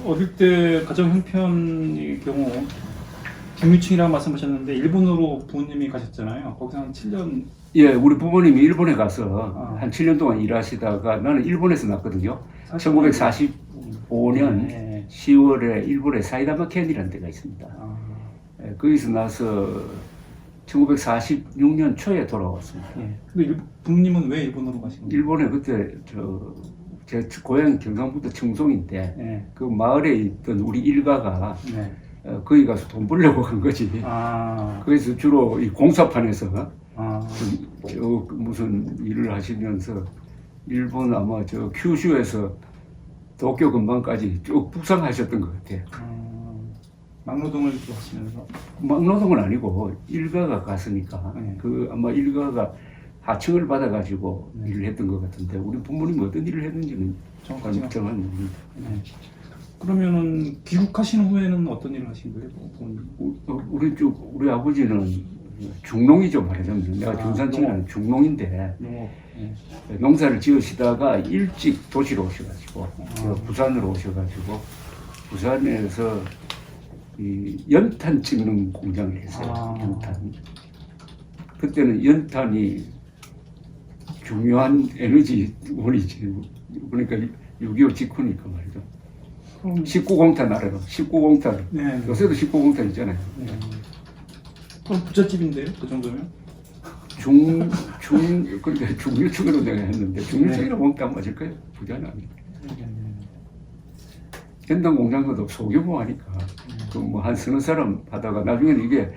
어릴 때 가정 형편의 경우 중위층이라고 말씀하셨는데 일본으로 부모님이 가셨잖아요. 거기서 한 7년. 예, 우리 부모님이 일본에 가서 아. 한 7년 동안 일하시다가 나는 일본에서 났거든요. 1945년 네. 10월에 일본에 사이다마 켄이라는 데가 있습니다. 아, 예, 거기서 나서 1946년 초에 돌아왔습니다. 예. 근데 부모님은 왜 일본으로 가신 거예요? 일본에 그때 제 고향 경상북도 청송인데 네. 그 마을에 있던 우리 일가가 네. 거기 가서 돈 벌려고 간 거지. 아, 거기서 주로 이 공사판에서 아, 무슨 일을 하시면서 일본 아마 큐슈에서 도쿄 근방까지 쭉 북상하셨던 것 같아요. 막노동을 또 하시면서. 막노동은 아니고 일가가 갔으니까 네. 아마 일가가 하청을 받아가지고 네. 일을 했던 것 같은데 우리 부모님이 어떤 일을 했는지는 정확하지 정확한 모르겠어요. 네. 그러면은 귀국하신 후에는 어떤 일을 하신 거예요, 부모님? 우리 아버지는 중농이죠, 말하자면. 내가 아, 경산청은 중농인데 네. 농사를 지으시다가 일찍 도시로 오셔가지고 부산으로 오셔가지고 부산에서 이 연탄 찍는 공장을 했어요. 아. 연탄. 그때는 연탄이 중요한 에너지원이지. 그러니까 6.25 직후니까 말이죠. 그럼 19공탄 알아요. 19공탄. 네. 요새도 19공탄 있잖아요. 네. 그럼 부잣집인데요, 그 정도면? 근데 중류층으로 내가 했는데 중류층이라고 하면 딱 맞을 거예요. 부자는 아니고. 연탄 공장도 소규모 하니까 그 뭐 한 서너 사람 하다가 나중에는 이게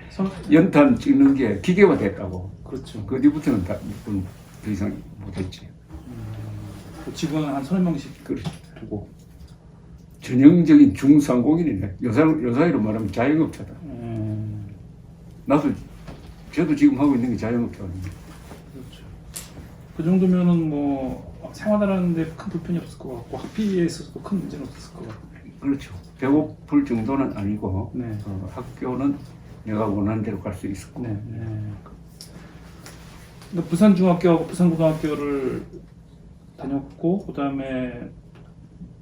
연탄 찍는 게 기계화 됐다고. 그렇죠. 그 뒤부터는 더 이상 못했지. 그 직원은 한 30명씩 그렇죠. 두고. 전형적인 중상공인이네. 요사이로 말하면 자영업자다. 저도 지금 하고 있는 게 자영업자거든요. 그렇죠. 그 정도면은 뭐 생활하는데 큰 불편이 없을 것 같고 학비에 있어서도 큰 문제는 없었을 것 같고. 그렇죠. 배고플 정도는 아니고 네. 학교는 내가 원하는 대로 갈 수 있었고. 네. 그러니까 부산 중학교하고 부산 고등학교를 다녔고 그다음에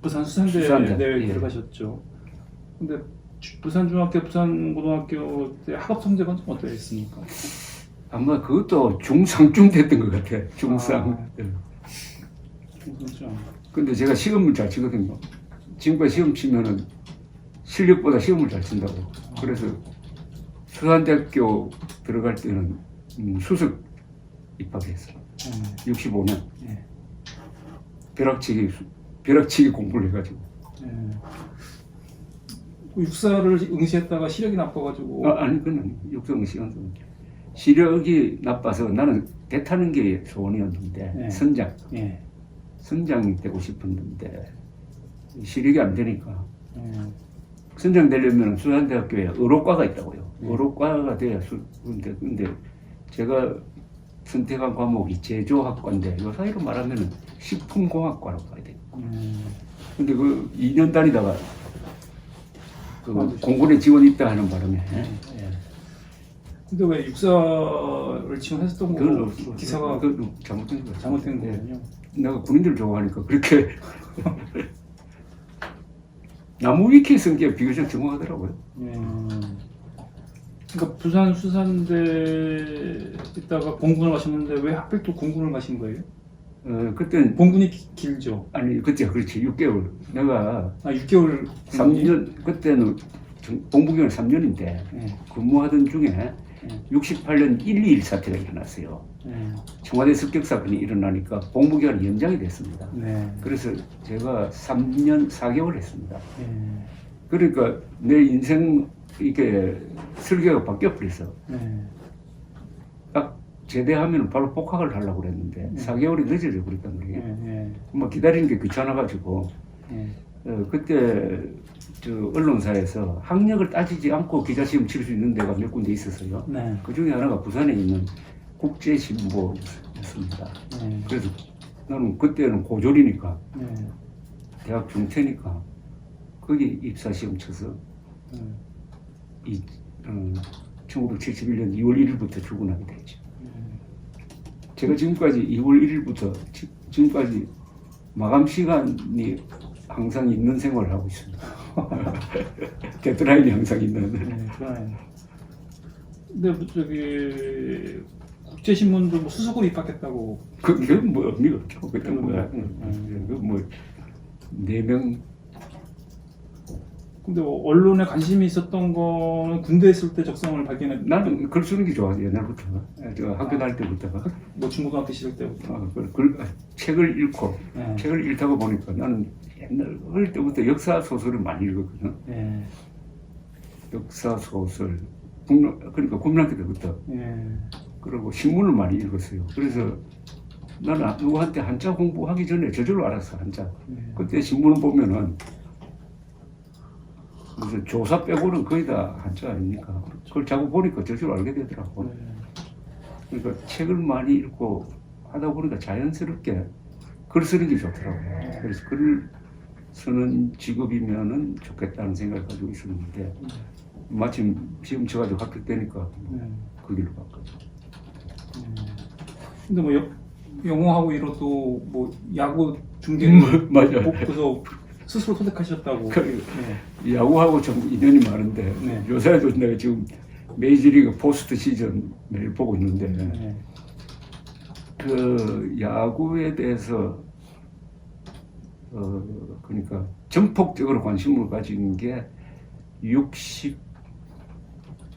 부산 수산대에 예. 들어가셨죠. 근데 부산 중학교, 부산 고등학교 때 학업 성적은 좀 어떠했습니까? 아마 그것도 중상쯤 됐던 것 같아. 중상. 예. 그렇죠. 근데 제가 시험을 잘 치거든요. 지금까지 시험 치면은 실력보다 시험을 잘 친다고. 그래서 수산대학교 들어갈 때는 수석 입학했어. 65년. 네. 벼락치기 공부를 해가지고. 그 육사를 응시했다가 시력이 나빠가지고. 아니 그건 육성 시간도 시력이 나빠서 나는 배 타는 게 소원이었는데 네. 선장. 예. 선장이 되고 싶었는데 시력이 안 되니까 선장 되려면 수산대학교에 의료과가 있다고요. 의료과가 돼야 근데 제가 선택한 과목이 제조학과인데 요 사이로 말하면 식품공학과로 가야 돼요. 근데 그 2년 다니다가 공군에 지원 있다 하는 바람에 근데 왜 육사를 지원했었던 거고 기사가 그 잘못된 거예요. 잘못된 거군요. 내가 군인들 좋아하니까 그렇게 나무 위키에 쓴 게 비교적 정확하더라고요. 그러니까 부산 수산대 있다가 공군을 가셨는데 왜 하필 또 공군을 가신 거예요? 그때는 공군이 길죠. 아니 그때 그렇지 6개월 내가 6개월 3년 그때는 공부기간 3년인데 근무하던 중에 68년 1.2.1 사태가 일어났어요. 청와대 습격 사건이 일어나니까 공부기간이 연장이 됐습니다. 그래서 제가 3년 4개월 했습니다. 그러니까 내 인생 이게 설계가 바뀌어 버렸어. 딱 제대하면 바로 복학을 하려고 그랬는데 4개월이 늦어져 버렸단 말이에요. 뭐 기다리는 게 귀찮아가지고 그때 언론사에서 학력을 따지지 않고 기자시험 칠 수 있는 데가 몇 군데 있었어요. 그 중에 하나가 부산에 있는 국제신보였습니다. 그래서 나는 그때는 고졸이니까 대학 중퇴니까 거기 입사시험 쳐서 1971년 2월 1일부터 출근하게 됐죠. 제가 지금까지 2월 1일부터 지금까지 마감 시간이 항상 있는 생활을 하고 있습니다. 데드라인이 항상 있는. 네, 그러네. 근데 뭐 저기 국제신문도 뭐 수석으로 입학했다고. 그게 뭐 의미가 없죠. 그때 뭐야. 음. 그뭐 4명. 근데 뭐 언론에 관심이 있었던 거는 군대 있을 때 적성을 발견했. 나는 글 쓰는 게 좋아 옛날부터. 저 학교 다닐 때부터. 뭐 중고등학교 시절 때부터. 책을 읽고 네. 책을 읽다가 보니까 나는 옛날 어릴 때부터 역사 소설을 많이 읽었거든. 네. 역사 소설. 그러니까 국민학교 때부터. 네. 그리고 신문을 많이 읽었어요. 그래서 나는 누구한테 한자 공부하기 전에 저절로 알았어 한자. 네. 그때 신문을 보면은 무슨 조사 빼고는 거의 다 한자 아닙니까? 그걸 자꾸 보니까 저절로 알게 되더라고. 네. 그러니까 책을 많이 읽고 하다 보니까 자연스럽게 글 쓰는 게 좋더라고요. 그래서 글을 쓰는 직업이면은 좋겠다는 생각을 가지고 있었는데 마침 시험 쳐가지고 합격 되니까 그 길로 바꿨죠. 근데 뭐 영어하고 이러도 뭐 야구 중계를 맞아요. 그래서 스스로 선택하셨다고. 네. 야구하고 좀 인연이 많은데 네. 요새도 내가 지금 메이저리그 포스트 시즌 매일 보고 있는데 네. 그 야구에 대해서 그러니까 전폭적으로 관심을 가진 게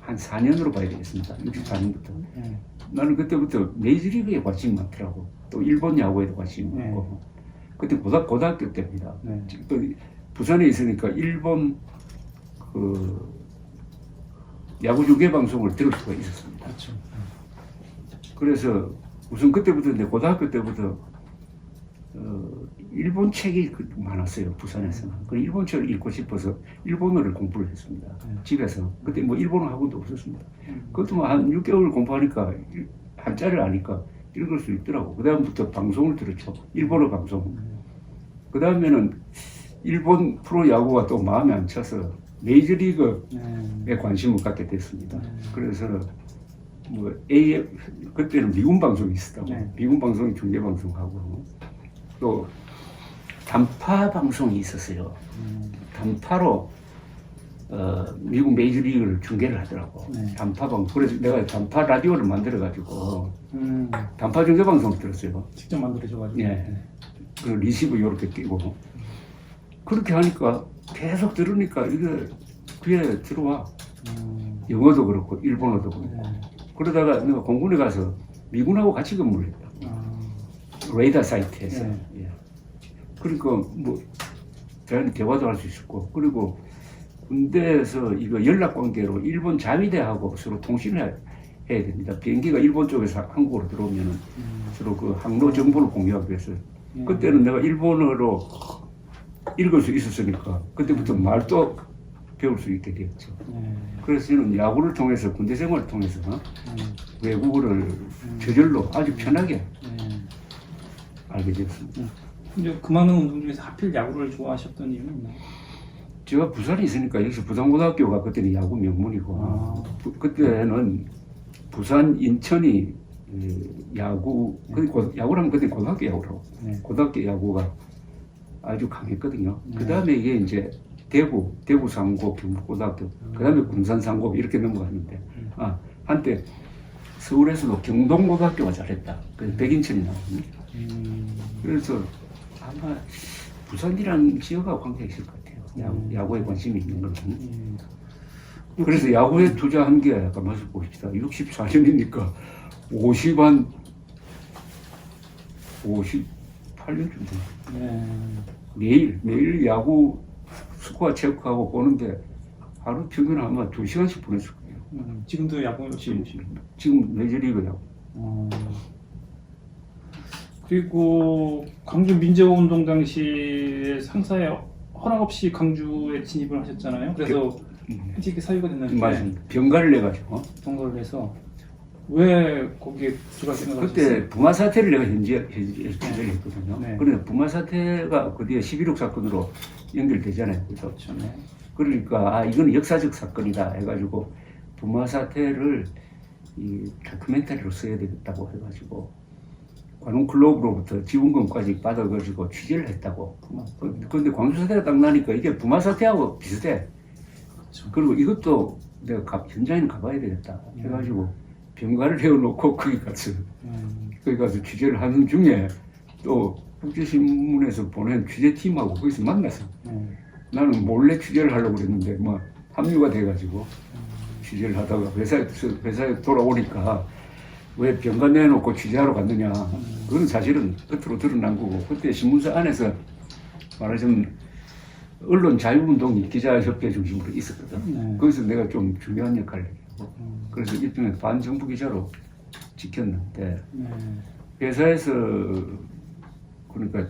4년으로 봐야 되겠습니다. 64년부터. 네. 나는 그때부터 메이저리그에 관심이 많더라고. 또 일본 야구에도 관심이 많고. 그때 고등학교 때입니다. 네. 또 부산에 있으니까 일본 그 야구 중계 방송을 들을 수가 있었습니다. 그렇죠. 그래서 우선 그때부터 내 고등학교 때부터 일본 책이 많았어요. 부산에서는. 그 일본 책을 읽고 싶어서 일본어를 공부를 했습니다. 집에서. 그때 뭐 일본어 학원도 없었습니다. 그것도 뭐 한 6개월 공부하니까 한자를 아니까 읽을 수 있더라고. 그 다음부터 방송을 들었죠. 일본어 방송. 그 다음에는 일본 프로야구가 또 마음에 안 차서 메이저리그에 관심을 갖게 됐습니다. 그래서 뭐 AF 그때는 미군 방송이 있었다고. 미군 방송이 중계 방송하고 또 단파 방송이 있었어요. 단파로 미국 메이저리그를 중계를 하더라고. 단파 방송. 그래서 내가 단파 라디오를 만들어 가지고 단파 중계 방송을 들었어요. 직접 만들어줘가지고. 예. 그 리시브 이렇게 끼고 그렇게 하니까 계속 들으니까 이게 귀에 들어와. 영어도 그렇고 일본어도 그렇고. 그러다가 내가 공군에 가서 미군하고 같이 근무를 했다. 레이더 사이트에서. 예. 그러니까 뭐 대화도 할 수 있었고 그리고 군대에서 이거 연락 관계로 일본 자위대하고 서로 통신을 해야 됩니다. 비행기가 일본 쪽에서 한국으로 들어오면은 서로 그 항로 정보를 공유하기 위해서. 그때는 내가 일본어로 읽을 수 있었으니까 그때부터 말도 배울 수 있게 되었죠. 그래서 저는 야구를 통해서 군대 생활을 통해서 외국어를 저절로 아주 편하게 알게 되었습니다. 근데 그 많은 운동 중에서 하필 야구를 좋아하셨던 이유는 있나요? 제가 부산에 있으니까 여기서 부산고등학교가 그때는 야구 명문이고 그때는 부산 인천이 야구 야구라면 그때 고등학교 야구라고 고등학교 야구가 아주 강했거든요. 그 다음에 이게 이제 대구 상고 경북고등학교 그 다음에 군산 상고 이렇게 넘어갔는데 한때 서울에서도 경동고등학교가 잘했다. 그래서 백인천이 나왔거든요. 그래서 아마 부산이라는 지역하고 관계가 있을 것 같아요. 야구에 관심이 있는 거는. 그래서 야구에 투자한 게 아까 말씀 보십시다. 64년이니까 58년 정도. 매일 야구 스코어 체크하고 보는데 하루 평균 아마 2시간씩 보냈을 거예요. 지금도 야구 지금 메이저리그 야구. 그리고 광주 민주운동 당시에 상사의 허락 없이 광주에 진입을 하셨잖아요. 그래서 일찍 사유가 됐는데 맞습니다. 병가를 내가지고 병가를 내서 왜 거기에 들어갈 생각을 그때 하셨어요? 부마 사태를 내가 현재를 했거든요. 네. 그런데 부마 사태가 그 뒤에 11.6 사건으로 연결되잖아요. 그렇죠. 네. 그러니까 이건 역사적 사건이다 해가지고 부마 사태를 이 다큐멘터리로 써야 되겠다고 해가지고 관훈 클럽으로부터 지원금까지 받아가지고 취재를 했다고. 그런데 광주 사태가 딱 나니까 이게 부마 사태하고 비슷해. 그렇죠. 그리고 이것도 내가 현장에 가봐야 되겠다 해가지고 병가를 해놓고 거기 가서 취재를 하는 중에 또 국제신문에서 보낸 취재팀하고 거기서 만났어. 나는 몰래 취재를 하려고 그랬는데 뭐 합류가 돼가지고 취재를 하다가 회사에 돌아오니까 왜 병가 내놓고 취재하러 갔느냐. 그건 사실은 겉으로 드러난 거고, 그때 신문사 안에서 말하자면 언론 자유운동이 기자협회 중심으로 있었거든. 거기서 내가 좀 중요한 역할을 했고, 그래서 일종의 반정부 기자로 지켰는데, 회사에서 그러니까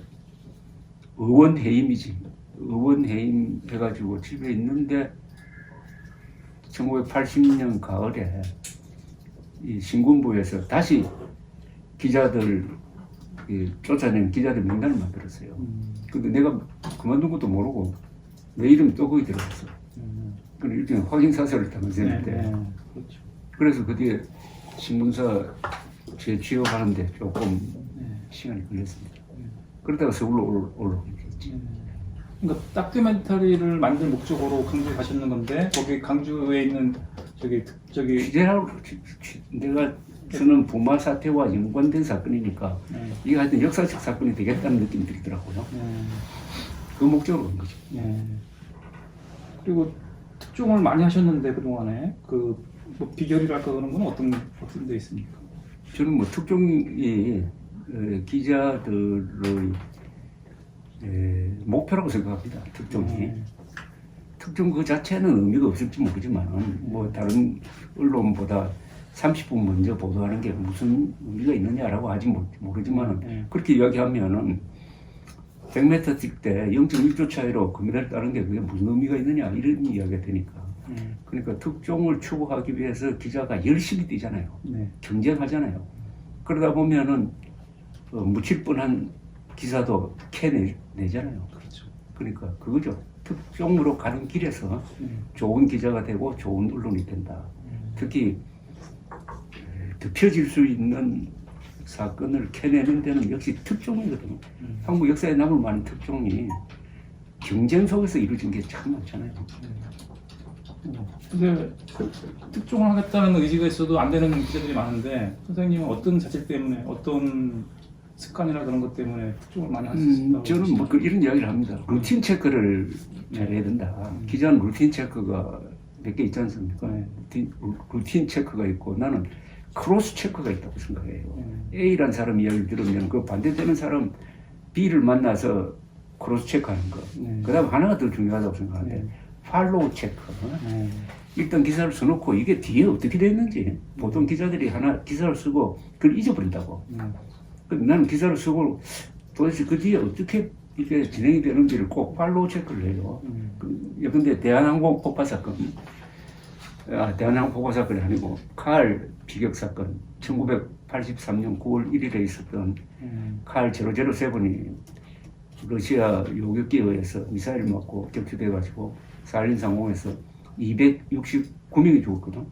의원 해임이지. 의원 해임 해가지고 집에 있는데 1980년 가을에 이 신군부에서 다시 기자들 쫓아낸 기자들 명단을 만들었어요. 근데 내가 그만둔 것도 모르고 내 이름이 또 거기 들어갔어. 그런 일종의 확인 사설을 당한 셈인데. 그렇죠. 그래서 그 뒤에 신문사 재취업하는데 조금 시간이 걸렸습니다. 그러다가 서울로 올라오게 됐지. 그러니까 다큐멘터리를 만들 목적으로 강주에 가셨는 건데 거기 강주에 있는 저기 취재하고 내가 저는 부마 사태와 연관된 사건이니까 이게 하여튼 역사적 사건이 되겠다는 느낌이 들더라고요. 그 목적으로 온 거죠. 그리고 특종을 많이 하셨는데 그동안에 그 뭐 비결이랄까 그런 건 어떤 데 있습니까? 저는 뭐 특종이 기자들의 목표라고 생각합니다. 특종이. 특종 그 자체는 의미가 없을지 모르지만 뭐 다른 언론보다 30분 먼저 보도하는 게 무슨 의미가 있느냐라고 하지 모르지만 그렇게 이야기하면은 100m 뛸 때 0.1초 차이로 금메달 따는 게 그게 무슨 의미가 있느냐 이런 이야기가 되니까 그러니까 특종을 추구하기 위해서 기자가 열심히 뛰잖아요. 경쟁하잖아요. 그러다 보면은 묻힐 뻔한 기사도 캐내잖아요. 그렇죠. 그러니까 그거죠. 특종으로 가는 길에서 좋은 기자가 되고 좋은 언론이 된다. 특히 덮여질 수 있는 사건을 캐내는 데는 역시 특종이거든요. 한국 역사에 남을 만한 특종이 경쟁 속에서 이루어진 게 참 많잖아요. 근데 특종을 하겠다는 의지가 있어도 안 되는 기자들이 많은데 선생님은 어떤 자질 때문에 어떤 습관이나 그런 것 때문에 특종을 많이 할 수 있다고 저는 뭐 이런 이야기를 합니다. 루틴 체크를 잘해야 된다. 기자는 루틴 체크가 몇 개 있지 않습니까? 루틴 체크가 있고 나는 크로스 체크가 있다고 생각해요. A라는 사람 이야기를 들으면 그 반대되는 사람 B를 만나서 크로스 체크하는 거. 그다음 하나가 더 중요하다고 생각하는데 팔로우 체크. 일단 기사를 써놓고 이게 뒤에 어떻게 됐는지 보통 기자들이 하나 기사를 쓰고 그걸 잊어버린다고. 나는 기사를 쓰고 도대체 그 뒤에 어떻게 이게 진행이 되는지를 꼭 팔로우 체크를 해요. 근데 대한항공 폭파 사건, 대한항공 폭파 사건이 아니고 칼 비격 사건, 1983년 9월 1일에 있었던 칼 007이 러시아 요격기에 의해서 미사일을 맞고 격추돼가지고 살린 상공에서 269명이 죽었거든.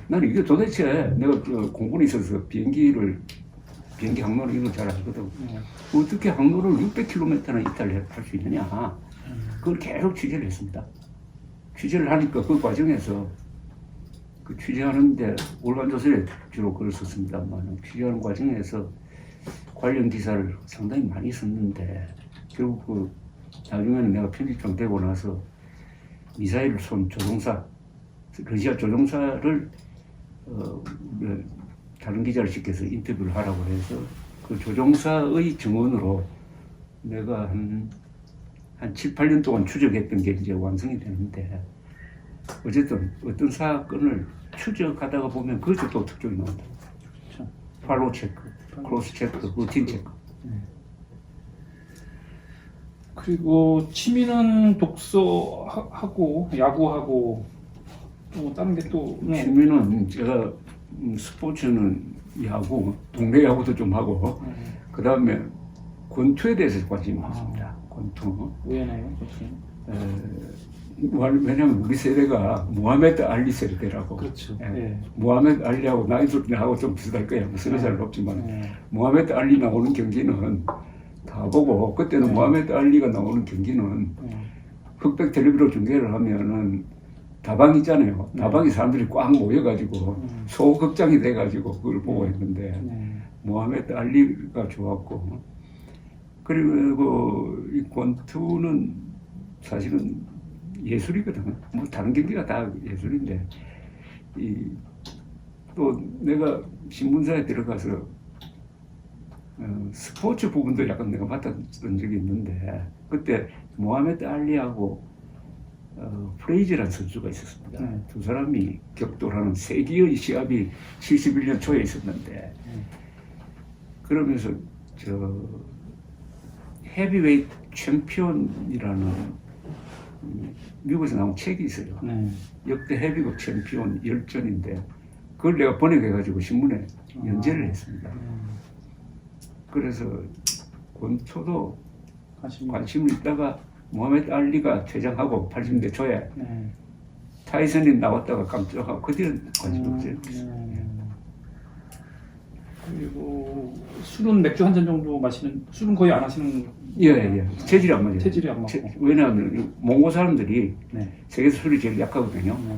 나는 이게 도대체 내가 공군에 있어서 비행기 항로를 이거 잘 알거든. 어떻게 항로를 600km나 이탈할 수 있느냐. 그걸 계속 취재를 했습니다. 취재를 하니까 그 과정에서 그 취재하는데 월간조선에 주로 글을 썼습니다만 취재하는 과정에서 관련 기사를 상당히 많이 썼는데 결국 그 나중에는 내가 편집장 되고 나서 미사일을 쏜 조종사, 러시아 조종사를 다른 기자를 시켜서 인터뷰를 하라고 해서 그 조종사의 증언으로 내가 한 7, 8년 동안 추적했던 게 이제 완성이 되는데 어쨌든 어떤 사건을 추적하다가 보면 그것도 또 특종이 나온다. 그렇죠. 팔로우 체크, 크로스 체크, 루틴 체크. 그리고 취미는 독서하고 야구하고 또 다른 게 또 취미는 제가 스포츠는 야구, 동네 야구도 좀 하고 그 다음에 권투에 대해서 관심이 많습니다. 권투. 왜나요? 왜냐면 우리 세대가 무하메드 알리 세대라고. 그렇죠. 예. 예. 무하메드 알리하고 나이도 좀 비슷할 거야. 뭐 서너 살 높지만 예. 무하메드 알리 나오는 경기는 다 보고 그때는 네. 무하메드 알리가 나오는 경기는 예. 흑백 텔레비로 중계를 하면은 다방 있잖아요. 네. 다방에 사람들이 꽉 모여가지고 소극장이 돼가지고 그걸 보고 있는데 네. 모하메드 알리가 좋았고 그리고 이 권투는 사실은 예술이거든. 뭐 다른 경기가 다 예술인데 또 내가 신문사에 들어가서 스포츠 부분도 약간 내가 맡았던 적이 있는데 그때 모하메드 알리하고 프레이즈라는 선수가 있었습니다. 네. 두 사람이 격돌하는 세기의 시합이 71년 초에 있었는데 그러면서 저 헤비웨이트 챔피언이라는 미국에서 나온 책이 있어요. 네. 역대 헤비급 챔피언 10전인데 그걸 내가 번역해가지고 신문에 연재를 했습니다. 그래서 권투도 관심을 있다가 모하메드 알리가 퇴장하고 80년대 초에 네. 타이슨이 나왔다가 깜짝하고 그 뒤는 관심 없어요. 그리고 술은 맥주 한 잔 정도 마시는, 술은 거의 안 하시는. 예. 체질이 안 맞아요. 체질이 안 맞고. 왜냐하면 몽고 사람들이 네. 세계에서 술이 제일 약하거든요. 네.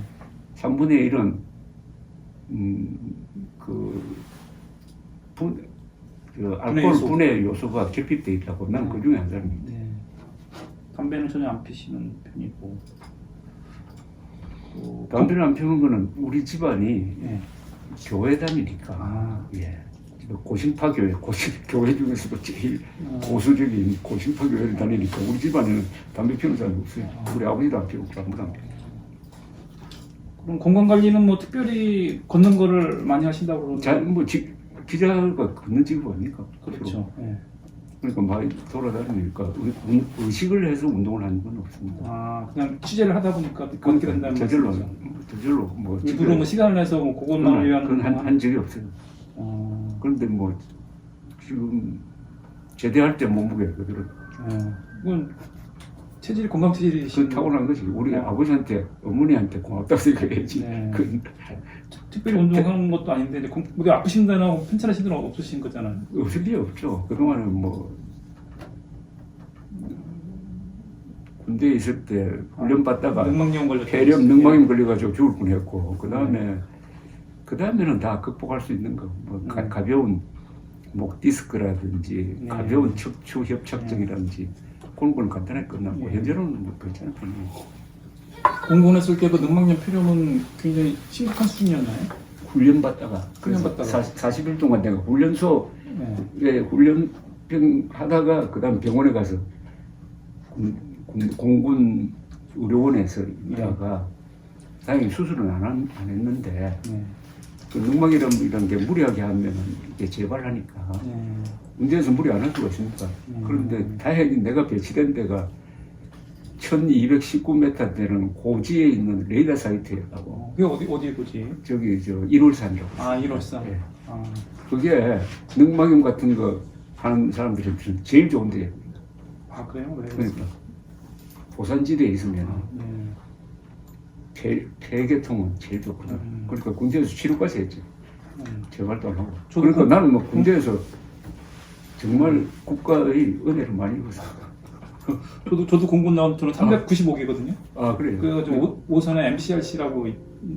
3분의 1은 알코올 요소. 분해 요소가 결핍돼 있다고 나는 그 중에 한 사람입니다. 네. 담배는 전혀 안 피시는 편이고. 또 담배를 안 피우는 거는 우리 집안이 네. 교회 다니니까. 아. 예. 고신파 교회, 교회 중에서도 제일 고수적인 고신파 교회를 다니니까 우리 집안에는 담배 피우는 사람이 없어요. 우리 아버지도 안 피우고 아무도 안 피우고. 그럼 건강 관리는 뭐 특별히 걷는 거를 많이 하신다고 그러는데. 기자가 걷는 직업 아닙니까? 그렇죠. 네. 그러니까 많이 돌아다니니까 의식을 해서 운동을 하는 건 없습니다. 아, 그냥 취재를 하다 보니까 그렇게 된다는 저절로 말씀이죠. 뭐 일부러 뭐 시간을 내서 뭐 그것만 위한 그건 한 적이 없어요. 그런데 뭐 지금 제대할 때 몸무게 그대로 그건 체질이 건강 체질이신. 그 타고난 거지. 우리 아버지한테 어머니한테 고맙다고 생각해야지. 네. 그 특별히 운동하는 것도 아닌데 이제 어디 아프신 데나 편찮으신 데는 없으신 거잖아요. 없을 리 없죠. 그동안은 뭐 군대에 있을 때 훈련 받다가 늑막염 걸려. 폐렴 걸려가지고 죽을 뻔했고 그다음에는 다 극복할 수 있는 거. 뭐 가벼운 목 디스크라든지 가벼운 척추 협착증이라든지 그런 건 간단하게 끝났고 현재는 뭐 괜찮은 편이에요. 공군했을 때도 늑막염 폐렴은 굉장히 심각한 수준이었나요? 훈련 받다가 40일 동안 내가 훈련소에 훈련병 하다가 그다음 병원에 가서 공군 의료원에서 일하다가 다행히 수술은 안 했는데 그 늑막이라는 게 무리하게 하면 이게 재발하니까 문제에서 무리 안 할 수가 있습니까? 그런데 다행히 내가 배치된 데가 1219m 되는 고지에 있는 레이더 사이트였다고. 그게 어디에 고지? 저기 1월산이라고. 아, 1월산. 네. 아. 그게 늑막염 같은 거 하는 사람들한테는 제일 좋은 데예요. 아, 그래요? 왜? 그러니까 고산지대에 있으면 폐계통은 제일 좋거든. 그러니까 군대에서 치료까지 했지. 재발도 안 하고. 그러니까 나는 뭐 군대에서 정말 국가의 은혜를 많이 입었어. 저도 공군 나온 저는 395기거든요. 아, 그래요? 그래가지고 오선에 MCRC라고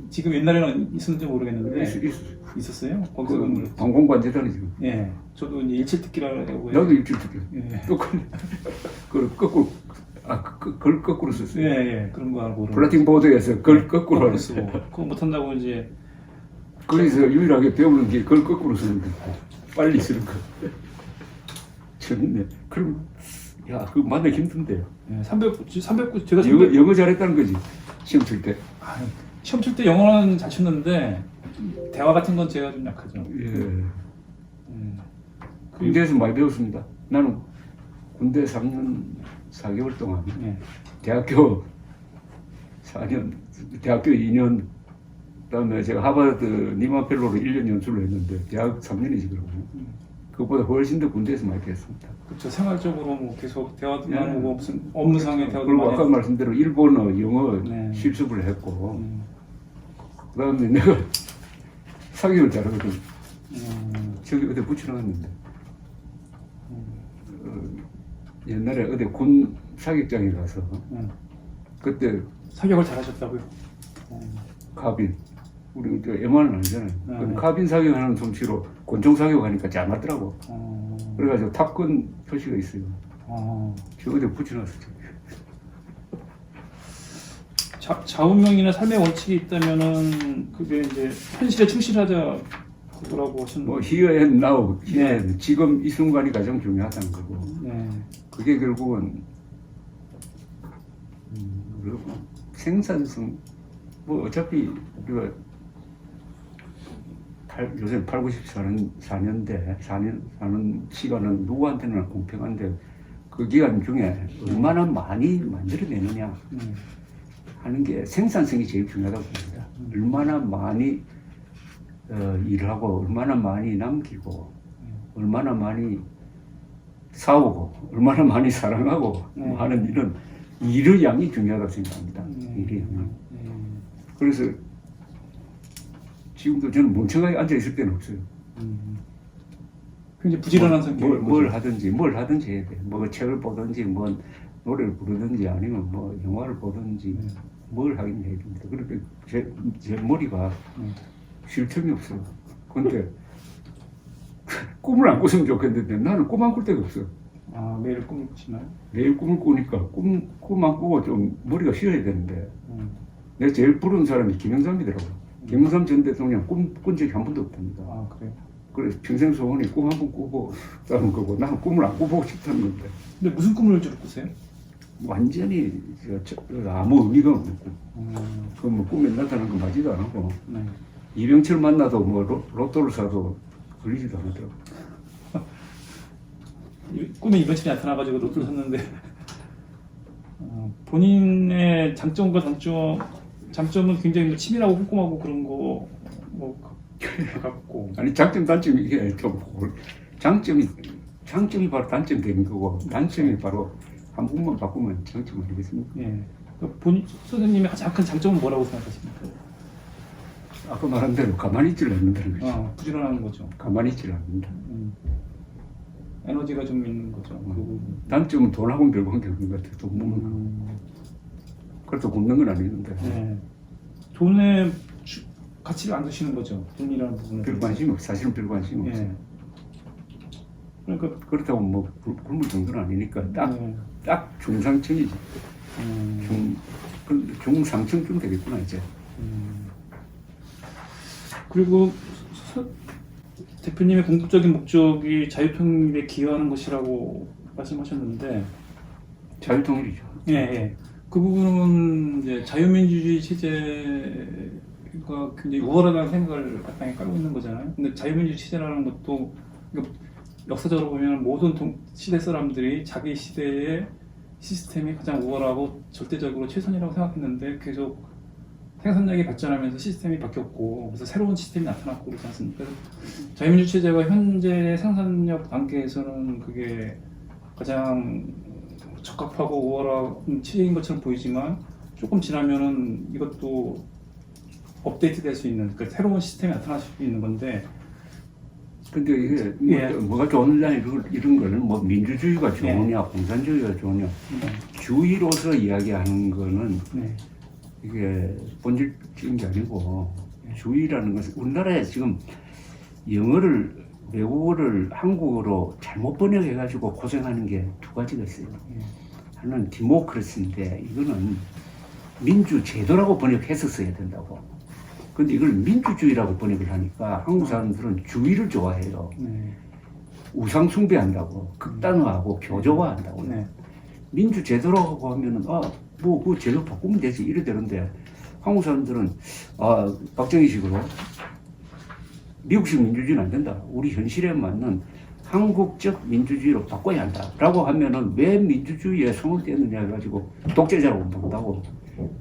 지금 옛날에는 있었는지 모르겠는데 있었어요? 거기서 근무를. 방공관제단이 지금. 예, 저도 이제 17특기라고. 나도 일주일특기. 예. 똑같네. 그걸 거꾸로 그걸 거꾸로 썼어요. 예, 그런 거 알고. 플라팅 보드에서 그걸 거꾸로 쓰고 그거 못한다고 이제. 거기서 유일하게 배우는 게 그걸 거꾸로 쓰는 거. 빨리 쓰는 거. 재밌네. 그럼 야, 그거 만나기 힘든데요. 예, 309 제가 영어 잘했다는 거지. 시험 칠 때. 시험 칠 때 영어는 잘 쳤는데 대화 같은 건 제가 좀 약하죠. 예. 군대에서 많이 배웠습니다. 나는 군대 3년 4개월 동안 대학교 4년, 대학교 2년, 그다음에 제가 하버드 니만 펠로로 1년 연수를 했는데 대학 3년이지 그러면. 그것보다 훨씬 더 군대에서 많이 배웠습니다. 그렇죠. 생활적으로 뭐 계속 대화도 네. 나누고 무슨 업무상의 대화도 그리고 많이 아까 말씀대로 일본어, 영어 네. 실습을 했고 음. 그다음에 내가 사격을 잘하거든. 음. 저기 어디 붙여놨는데 옛날에 어디 군 사격장에 가서 그때 사격을 잘하셨다고요? 카빈 우리 저 M1은 아니잖아요. 네. 근데 카빈 사격하는 솜씨로 권총 사격하니까 잘 맞더라고. 그래가지고 탑건 표시가 있어요. 저 어디 붙여놨어. 좌우명이나 삶의 원칙이 있다면은 그게 이제 현실에 충실하자라고 하셨는데. 뭐 here and now, here 네. and 지금 이 순간이 가장 중요하다는 거고. 네. 그게 결국은 생산성 뭐 어차피 우리가 요새 8, 90 4년대 4년 사는 시간은 누구한테나 공평한데 그 기간 중에 얼마나 많이 만들어내느냐 하는 게 생산성이 제일 중요하다고 봅니다. 얼마나 많이 일을 하고 얼마나 많이 남기고 얼마나 많이 싸우고 얼마나 많이 사랑하고 하는 이런 일의 양이 중요하다고 생각합니다. 일의 양이. 그래서 지금도 저는 멍청하게 앉아 있을 때는 없어요. 굉장히 부지런한 성격이에요. 뭘 하든지 해야 돼. 뭐 책을 보든지 뭐 노래를 부르든지 아니면 뭐 영화를 보든지 뭘 하긴 해야 됩니다. 그러니까 제 머리가 쉴 틈이 없어요. 근데 꿈을 안 꿨으면 좋겠는데 나는 꿈 안 꿀 데가 없어. 아, 매일 꿈을 꾸시나요? 매일 꿈을 꾸니까 꿈 안 꾸고 좀 머리가 쉬어야 되는데 내가 제일 부러운 사람이 김영삼이더라고. 김영삼 전 대통령 꾼 적이 한 번도 없답니다. 아, 그래요? 그래서 평생 소원이 꿈 한 번 꾸고 다는 거고 나는 꿈을 안 꾸고 싶다는 건데 근데 무슨 꿈을 주로 꾸세요? 완전히 아무 의미가 없는 꿈. 그뭐 꿈에 나타나는 거 맞지도 않고 네. 이병철 만나도 뭐 로또를 사도 걸리지도 않더라고. 꿈에 이번철이 나타나가지고 로또를 샀는데 본인의 장점과 장점은 굉장히 뭐 치밀하고 꼼꼼하고 그런 거 가깝고 아니 장점 단점이 이게 좀 장점이 바로 단점이 되는 거고 단점이 바로 한 번만 바꾸면 장점 아니겠습니까? 예. 본인 선생님의 가장 큰 장점은 뭐라고 생각하십니까? 아까 말한 대로 가만히 있질 않는다는 거죠. 부지런한 거죠. 가만히 있질 않는다. 에너지가 좀 있는 거죠. 그 부분. 단점은 돈하고는 별 관계 없는 것 같아요. 돈 먹는 거. 그래도 굶는 건 아니는데. 네. 돈에 가치를 안 두시는 거죠. 돈이라는 부분에. 별 관심 없어. 사실은 별 관심 없어. 예. 그러니까 그렇다고 뭐 굶을 정도는 아니니까 딱 중상층이지. 중상층쯤 되겠구나 이제. 그리고 대표님의 궁극적인 목적이 자유통일에 기여하는 것이라고 말씀하셨는데 자유통일이죠. 예, 예. 그 부분은 이제 자유민주주의 체제가 굉장히 우월하다는 생각을 바탕에 깔고 있는 거잖아요. 근데 자유민주주의 체제라는 것도 역사적으로 보면 모든 시대 사람들이 자기 시대의 시스템이 가장 우월하고 절대적으로 최선이라고 생각했는데 계속 생산력이 발전하면서 시스템이 바뀌었고 그래서 새로운 시스템이 나타났고 그렇지 않습니까? 자유민주주의 체제가 현재 생산력 단계에서는 그게 가장 적합하고 우월한 체제인 것처럼 보이지만 조금 지나면은 이것도 업데이트 될 수 있는 그러니까 새로운 시스템이 나타날 수 있는 건데 근데 이게 뭐가 좋느냐 이런 거는 뭐 민주주의가 좋으냐 공산주의가 좋으냐 주의로서 이야기하는 거는 이게 본질적인 게 아니고 주의라는 것은 우리나라에 지금 외국어를 한국어로 잘못 번역해가지고 고생하는 게 두 가지가 있어요. 하나는 디모크라시인데 이거는 민주제도라고 번역했었어야 된다고. 근데 이걸 민주주의라고 번역을 하니까 한국 사람들은 주의를 좋아해요. 우상 숭배한다고, 극단화하고 교조화한다고. 민주제도라고 하면은 뭐 그 제도 바꾸면 되지 이러되는데 한국 사람들은 박정희식으로 미국식 민주주의는 안 된다. 우리 현실에 맞는 한국적 민주주의로 바꿔야 한다라고 하면은 왜 민주주의에 손을 떼느냐 해가지고 독재자라고 본다고.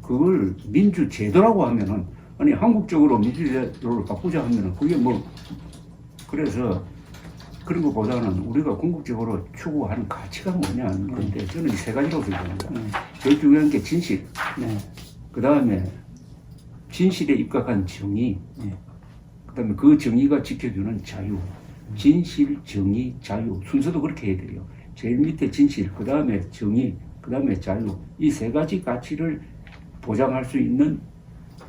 그걸 민주제도라고 하면은 아니 한국적으로 민주제도를 바꾸자 하면은 그게 뭐 그래서 그런 것보다는 우리가 궁극적으로 추구하는 가치가 뭐냐는 건데 저는 이 세 가지로 생각합니다. 제일 중요한 게 진실, 그 다음에 진실에 입각한 정의, 그 다음에 그 정의가 지켜주는 자유. 진실, 정의, 자유. 순서도 그렇게 해야 돼요. 제일 밑에 진실, 그 다음에 정의, 그 다음에 자유. 이 세 가지 가치를 보장할 수 있는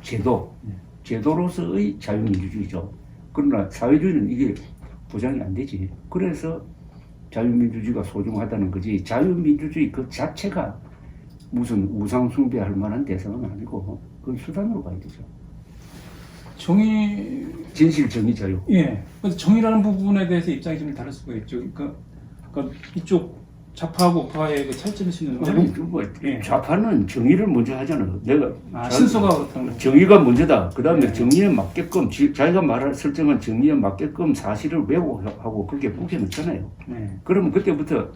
제도, 제도로서의 자유민주주의죠. 그러나 사회주의는 이게 보장이 안 되지. 그래서 자유민주주의가 소중하다는 거지. 자유민주주의 그 자체가 무슨 우상숭배할 만한 대상은 아니고 그건 수단으로 봐야 되죠. 정의, 진실, 정의, 자유. 예. 근데 정의라는 부분에 대해서 입장이 좀 다를 수가 있죠. 그러니까 이쪽 좌파하고 우파의 그 차이점을 싣는 아니, 좌파는 정의를 먼저 하잖아요. 내가 신소가 그렇다는 거죠. 정의가 먼저다. 그 다음에 정의에 맞게끔 자기가 말할 설정한 정의에 맞게끔 사실을 왜곡하고 그렇게 묶여놓잖아요. 그러면 그때부터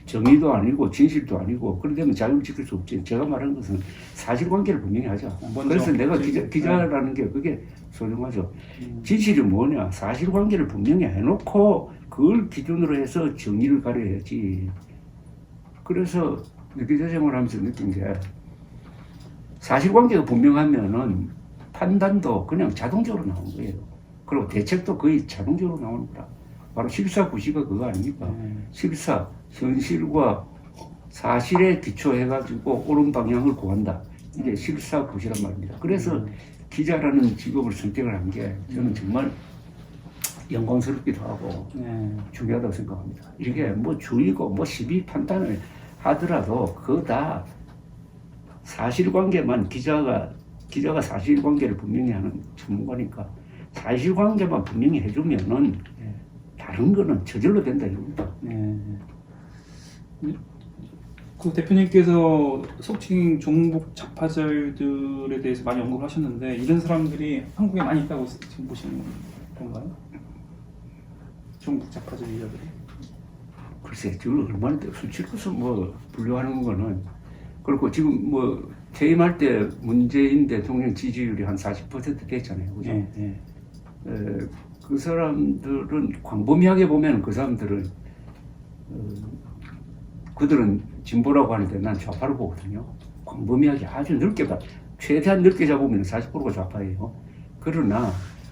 정의도 아니고 진실도 아니고 그런 데면 자유를 지킬 수 없지. 제가 말한 것은 사실관계를 분명히 하자. 그래서 내가 기자라는 게 그게 소중하죠. 진실이 뭐냐? 사실관계를 분명히 해놓고 그걸 기준으로 해서 정의를 가려야지. 그래서 기자생활 하면서 느낀 게 사실관계가 분명하면은 판단도 그냥 자동적으로 나오는 거예요. 그리고 대책도 거의 자동적으로 나오는 거라. 바로 실사구시가 그거 아닙니까? 실사, 현실과 사실에 기초해가지고 옳은 방향을 구한다. 이게 실사구시란 말입니다. 그래서 기자라는 직업을 선택을 한 게 저는 정말 영광스럽기도 하고 중요하다고 생각합니다. 이게 뭐 주의고 뭐 시비 판단을 하더라도 그거 다 사실관계만 기자가 사실관계를 분명히 하는 전문가니까 사실관계만 분명히 해주면은 다른 거는 저절로 된다 이겁니다. 그 대표님께서 속칭 종북 좌파들에 대해서 많이 언급을 하셨는데 이런 사람들이 한국에 많이 있다고 지금 보시는 건가요? 종북 좌파들이라고. 글쎄, 저걸 얼마나 수치로서 뭐 분류하는 거는 그렇고 지금 뭐 퇴임할 때 문재인 대통령 지지율이 한 40% 됐잖아요, 그죠? 그 사람들은 광범위하게 보면 그 사람들은 그들은 진보라고 하는데 난 좌파를 보거든요. 광범위하게 아주 넓게 봐. 최대한 넓게 잡으면 40%가 좌파예요. 그러나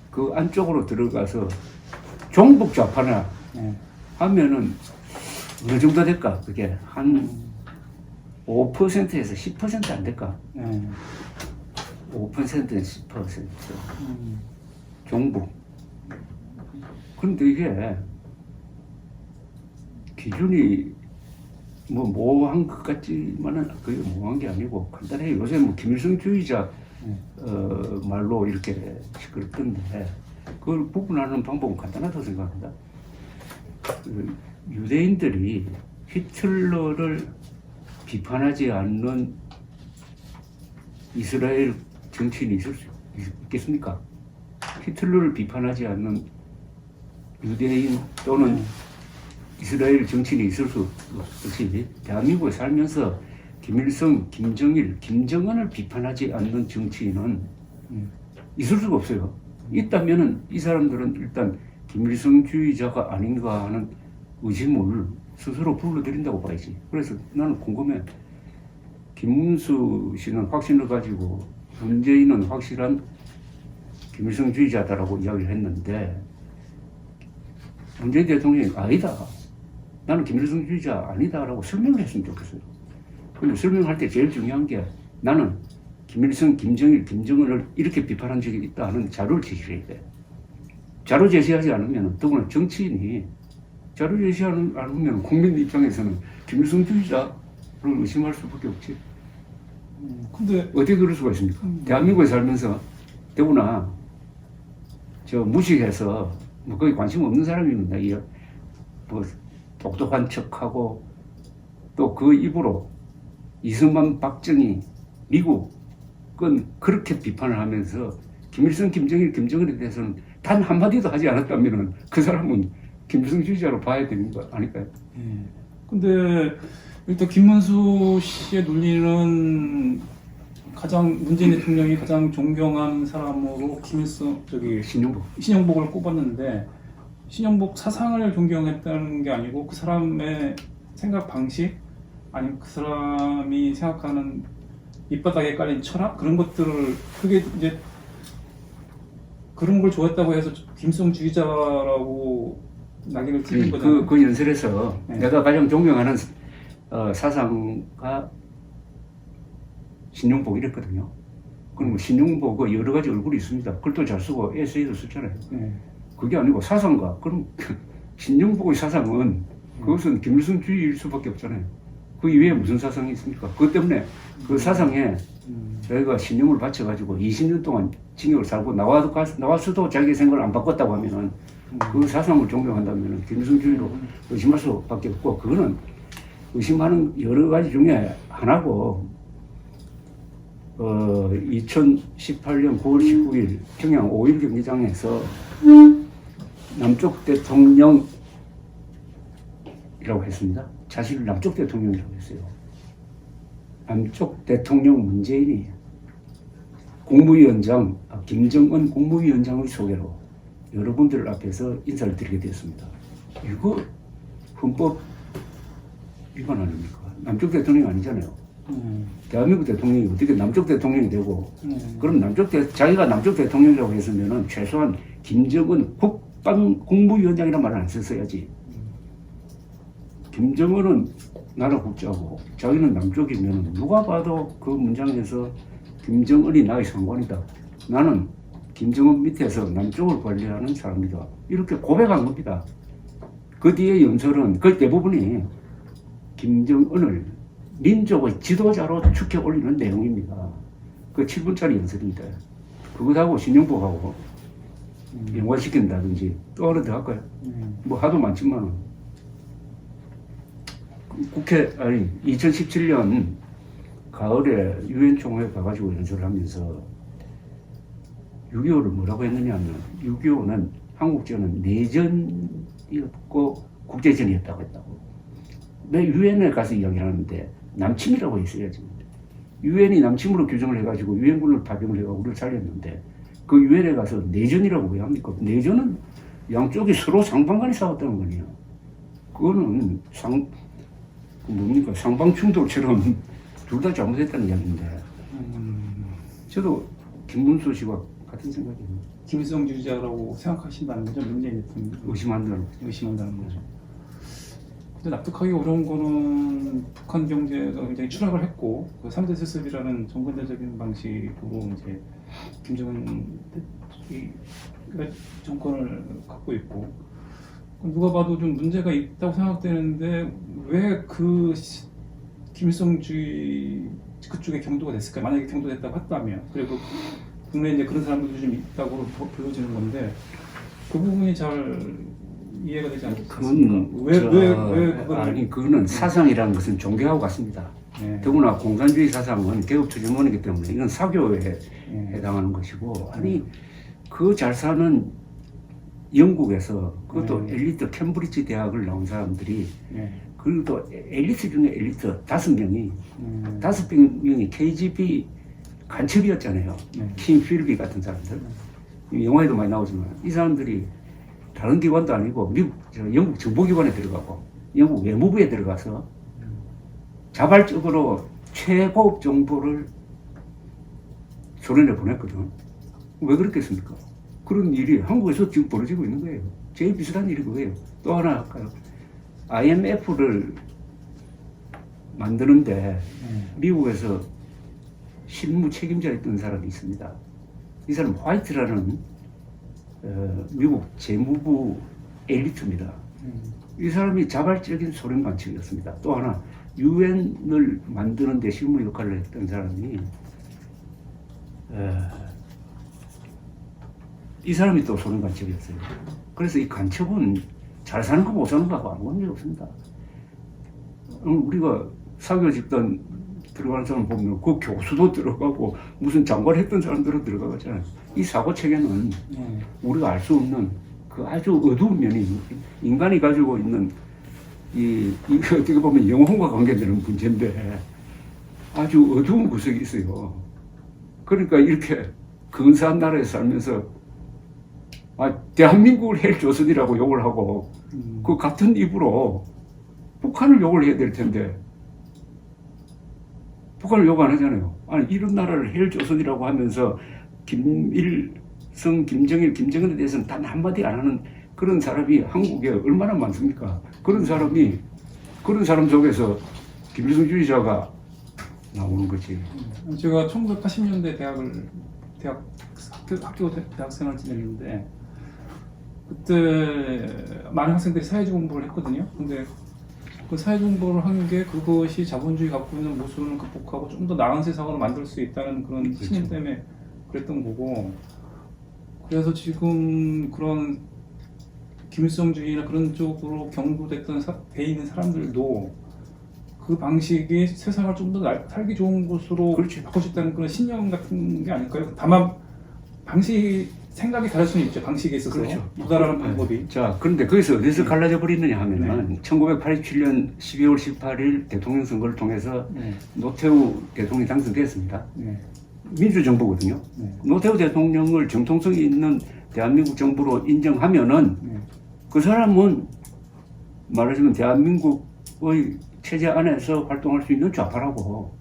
그 안쪽으로 들어가서 종북 좌파나 하면은 어느 정도 될까? 그게 한 5%에서 10% 안 될까? 5%에서 10% 종북. 그런데 이게 기준이 뭐 모호한 것 같지만은 그게 모호한 게 아니고 간단해요. 요새 뭐 김일성주의자 말로 이렇게 시끄럽던데 그걸 구분하는 방법은 간단하다고 생각합니다. 유대인들이 히틀러를 비판하지 않는 이스라엘 정치인이 있을 수 있겠습니까? 히틀러를 비판하지 않는 유대인 또는 이스라엘 정치인이 있을 수 없이 대한민국에 살면서 김일성, 김정일, 김정은을 비판하지 않는 정치인은 있을 수가 없어요. 있다면은 이 사람들은 일단 김일성주의자가 아닌가 하는 의심을 스스로 불러들인다고 봐야지. 그래서 나는 궁금해. 김문수 씨는 확신을 가지고 문재인은 확실한 김일성주의자다라고 이야기를 했는데 문재인 대통령이 아니다. 나는 김일성주의자 아니다라고 설명을 했으면 좋겠어요. 근데 설명할 때 제일 중요한 게 나는 김일성, 김정일, 김정은을 이렇게 비판한 적이 있다 하는 자료를 제시해야 돼. 자료 제시하지 않으면 더구나 정치인이 자료 제시 않으면 국민 입장에서는 김일성주의자를 의심할 수밖에 없지. 근데 어떻게 그럴 수가 있습니까? 대한민국에 살면서 더구나 저 무식해서 뭐 거기 관심 없는 사람입니다. 뭐 똑똑한 척하고 또 그 입으로 이승만, 박정희, 미국은 그렇게 비판을 하면서 김일성, 김정일, 김정은에 대해서는 단 한마디도 하지 않았다면 그 사람은 김일성주의자로 봐야 되는 거 아닐까요? 근데 일단 김문수 씨의 논리는 문재인 대통령이 가장 존경하는 사람으로 신용복을 꼽았는데 신영복 사상을 존경했다는 게 아니고 그 사람의 생각 방식 아니면 그 사람이 생각하는 밑바닥에 깔린 철학 그런 것들을 그게 이제 그런 걸 좋아했다고 해서 김성주의자라고 낙인을 찍은 거잖아요. 그 연설에서 네. 내가 가장 존경하는 사상가 신용복 이랬거든요. 그럼 신용복은 여러 가지 얼굴이 있습니다. 글도 잘 쓰고 에세이도 썼잖아요. 네. 그게 아니고 사상가. 그럼 신용복의 사상은 그것은 김일성주의일 수밖에 없잖아요. 그 이외에 무슨 사상이 있습니까? 그것 때문에 그 사상에 저희가 신용을 바쳐가지고 20년 동안 징역을 살고 나왔어도 자기 생각을 안 바꿨다고 하면은 그 사상을 존경한다면 김일성주의로 의심할 수밖에 없고 그거는 의심하는 여러 가지 중에 하나고 2018년 9월 19일 평양 5.1 경기장에서 남쪽 대통령이라고 했습니다. 자신을 남쪽 대통령이라고 했어요. 남쪽 대통령 문재인이 국무위원장 김정은 국무위원장의 소개로 여러분들 앞에서 인사를 드리게 되었습니다. 이거 헌법 위반 아닙니까? 남쪽 대통령이 아니잖아요. 대한민국 대통령이 어떻게 남쪽 대통령이 되고 그럼 자기가 남쪽 대통령이라고 했으면은 최소한 김정은 국방국무위원장이라는 말을 안 썼어야지. 김정은은 나라 국자고 자기는 남쪽이면 누가 봐도 그 문장에서 김정은이 나의 상관이다. 나는 김정은 밑에서 남쪽을 관리하는 사람이다. 이렇게 고백한 겁니다. 그 뒤에 연설은 그 대부분이 김정은을 민족의 지도자로 축해 올리는 내용입니다. 그 7분짜리 연설입니다. 그것하고 신용복하고 연관시킨다든지 또 하나 더 할까요? 뭐 하도 많지만 국회 2017년 가을에 유엔 총회 가가지고 연설을 하면서 6.25를 뭐라고 했느냐 하면 6.25는 한국전은 내전이었고 국제전이었다고 했다고. 왜 유엔에 가서 이야기를 하는데 남침이라고 했어야지. 유엔이 남침으로 규정을 해가지고 유엔군을 파병을 해가지고 우리를 살렸는데 그 유엔에 가서 내전이라고 왜 합니까? 내전은 양쪽이 서로 상방간에 싸웠다는 거냐. 그거는 뭡니까? 상방충돌처럼 둘 다 잘못했다는 이야기인데 저도 김문수 씨와 같은 생각이에요. 김일성주의자라고 생각하신다는 거죠? 문재인 대통령 의심한다는 거죠. 근데 납득하기 어려운 거는 북한 경제가 굉장히 추락을 했고 그 3대 세습이라는 정근대적인 방식으로 이제 김정은 정권을 갖고 있고 누가 봐도 좀 문제가 있다고 생각되는데 왜 그 김일성주의 그쪽에 경도가 됐을까? 만약에 경도됐다고 했다면 그리고 국내에 이제 그런 사람들도 좀 있다고 불러지는 건데 그 부분이 잘 이해가 되지 않습니까? 왜 그걸 아니 그거는 사상이라는 것은 종교하고 같습니다. 네. 더구나 공산주의 사상은 개혁투쟁론이기 때문에 이건 사교에 해당하는 것이고 아니 그 잘 사는 영국에서 그것도 엘리트 캠브리지 대학을 나온 사람들이 그리고 엘리트 중에 엘리트 5명이 5명이 KGB 간첩이었잖아요. 킴 필비 같은 사람들 영화에도 많이 나오지만 이 사람들이 다른 기관도 아니고 영국 정보기관에 들어가고 영국 외무부에 들어가서 자발적으로 최고급 정보를 소련에 보냈거든. 왜 그랬겠습니까? 그런 일이 한국에서 지금 벌어지고 있는 거예요. 제일 비슷한 일이 그거예요. 또 하나 할까요? IMF를 만드는데 미국에서 실무 책임자였던 사람이 있습니다. 이 사람 화이트라는 미국 재무부 엘리트입니다. 이 사람이 자발적인 소련 간첩이었습니다. 또 하나 유엔을 만드는 데 실무 역할을 했던 사람이 이 사람이 또 소련 간첩이었어요. 그래서 이 간첩은 잘 사는 거 못 사는 거하고 아무 관계 없습니다. 우리가 사교 집단 들어가는 사람 보면 그 교수도 들어가고 무슨 장관 했던 사람들은 들어가잖아요. 이 사고 체계는 우리가 알 수 없는 그 아주 어두운 면이 인간이 가지고 있는 이 어떻게 보면 영혼과 관계되는 문제인데 아주 어두운 구석이 있어요. 그러니까 이렇게 근사한 나라에 살면서 대한민국을 헬 조선이라고 욕을 하고 그 같은 입으로 북한을 욕을 해야 될 텐데 북한을 욕 안 하잖아요. 아니 이런 나라를 헬 조선이라고 하면서 김일성, 김정일, 김정은에 대해서는 단 한마디 안 하는 그런 사람이 한국에 얼마나 많습니까? 그런 사람 속에서 김일성주의자가 나오는 거지. 제가 1980년대 학교 대학생활 지냈는데 그때 많은 학생들이 사회주 공부를 했거든요. 근데 그 사회주 공부를 한 게 그것이 자본주의 갖고 있는 모순을 극복하고 좀 더 나은 세상으로 만들 수 있다는 그런 신념 때문에 그랬던 거고, 그래서 지금 그런 김일성주의나 그런 쪽으로 경도됐던 돼 있는 사람들도 그 방식이 세상을 좀 더 살기 좋은 곳으로 그렇지. 바꿀 수 있다는 그런 신념 같은 게 아닐까요? 다만 생각이 다를 수는 있죠. 방식에 있어서 그렇죠. 도달하는 방법이. 자, 그런데 거기서 어디서 갈라져 버리느냐 하면은 1987년 12월 18일 대통령 선거를 통해서 노태우 대통령이 당선됐습니다. 민주정부거든요. 노태우 대통령을 정통성이 있는 대한민국 정부로 인정하면은 그 사람은 말하자면 대한민국의 체제 안에서 활동할 수 있는 좌파라고.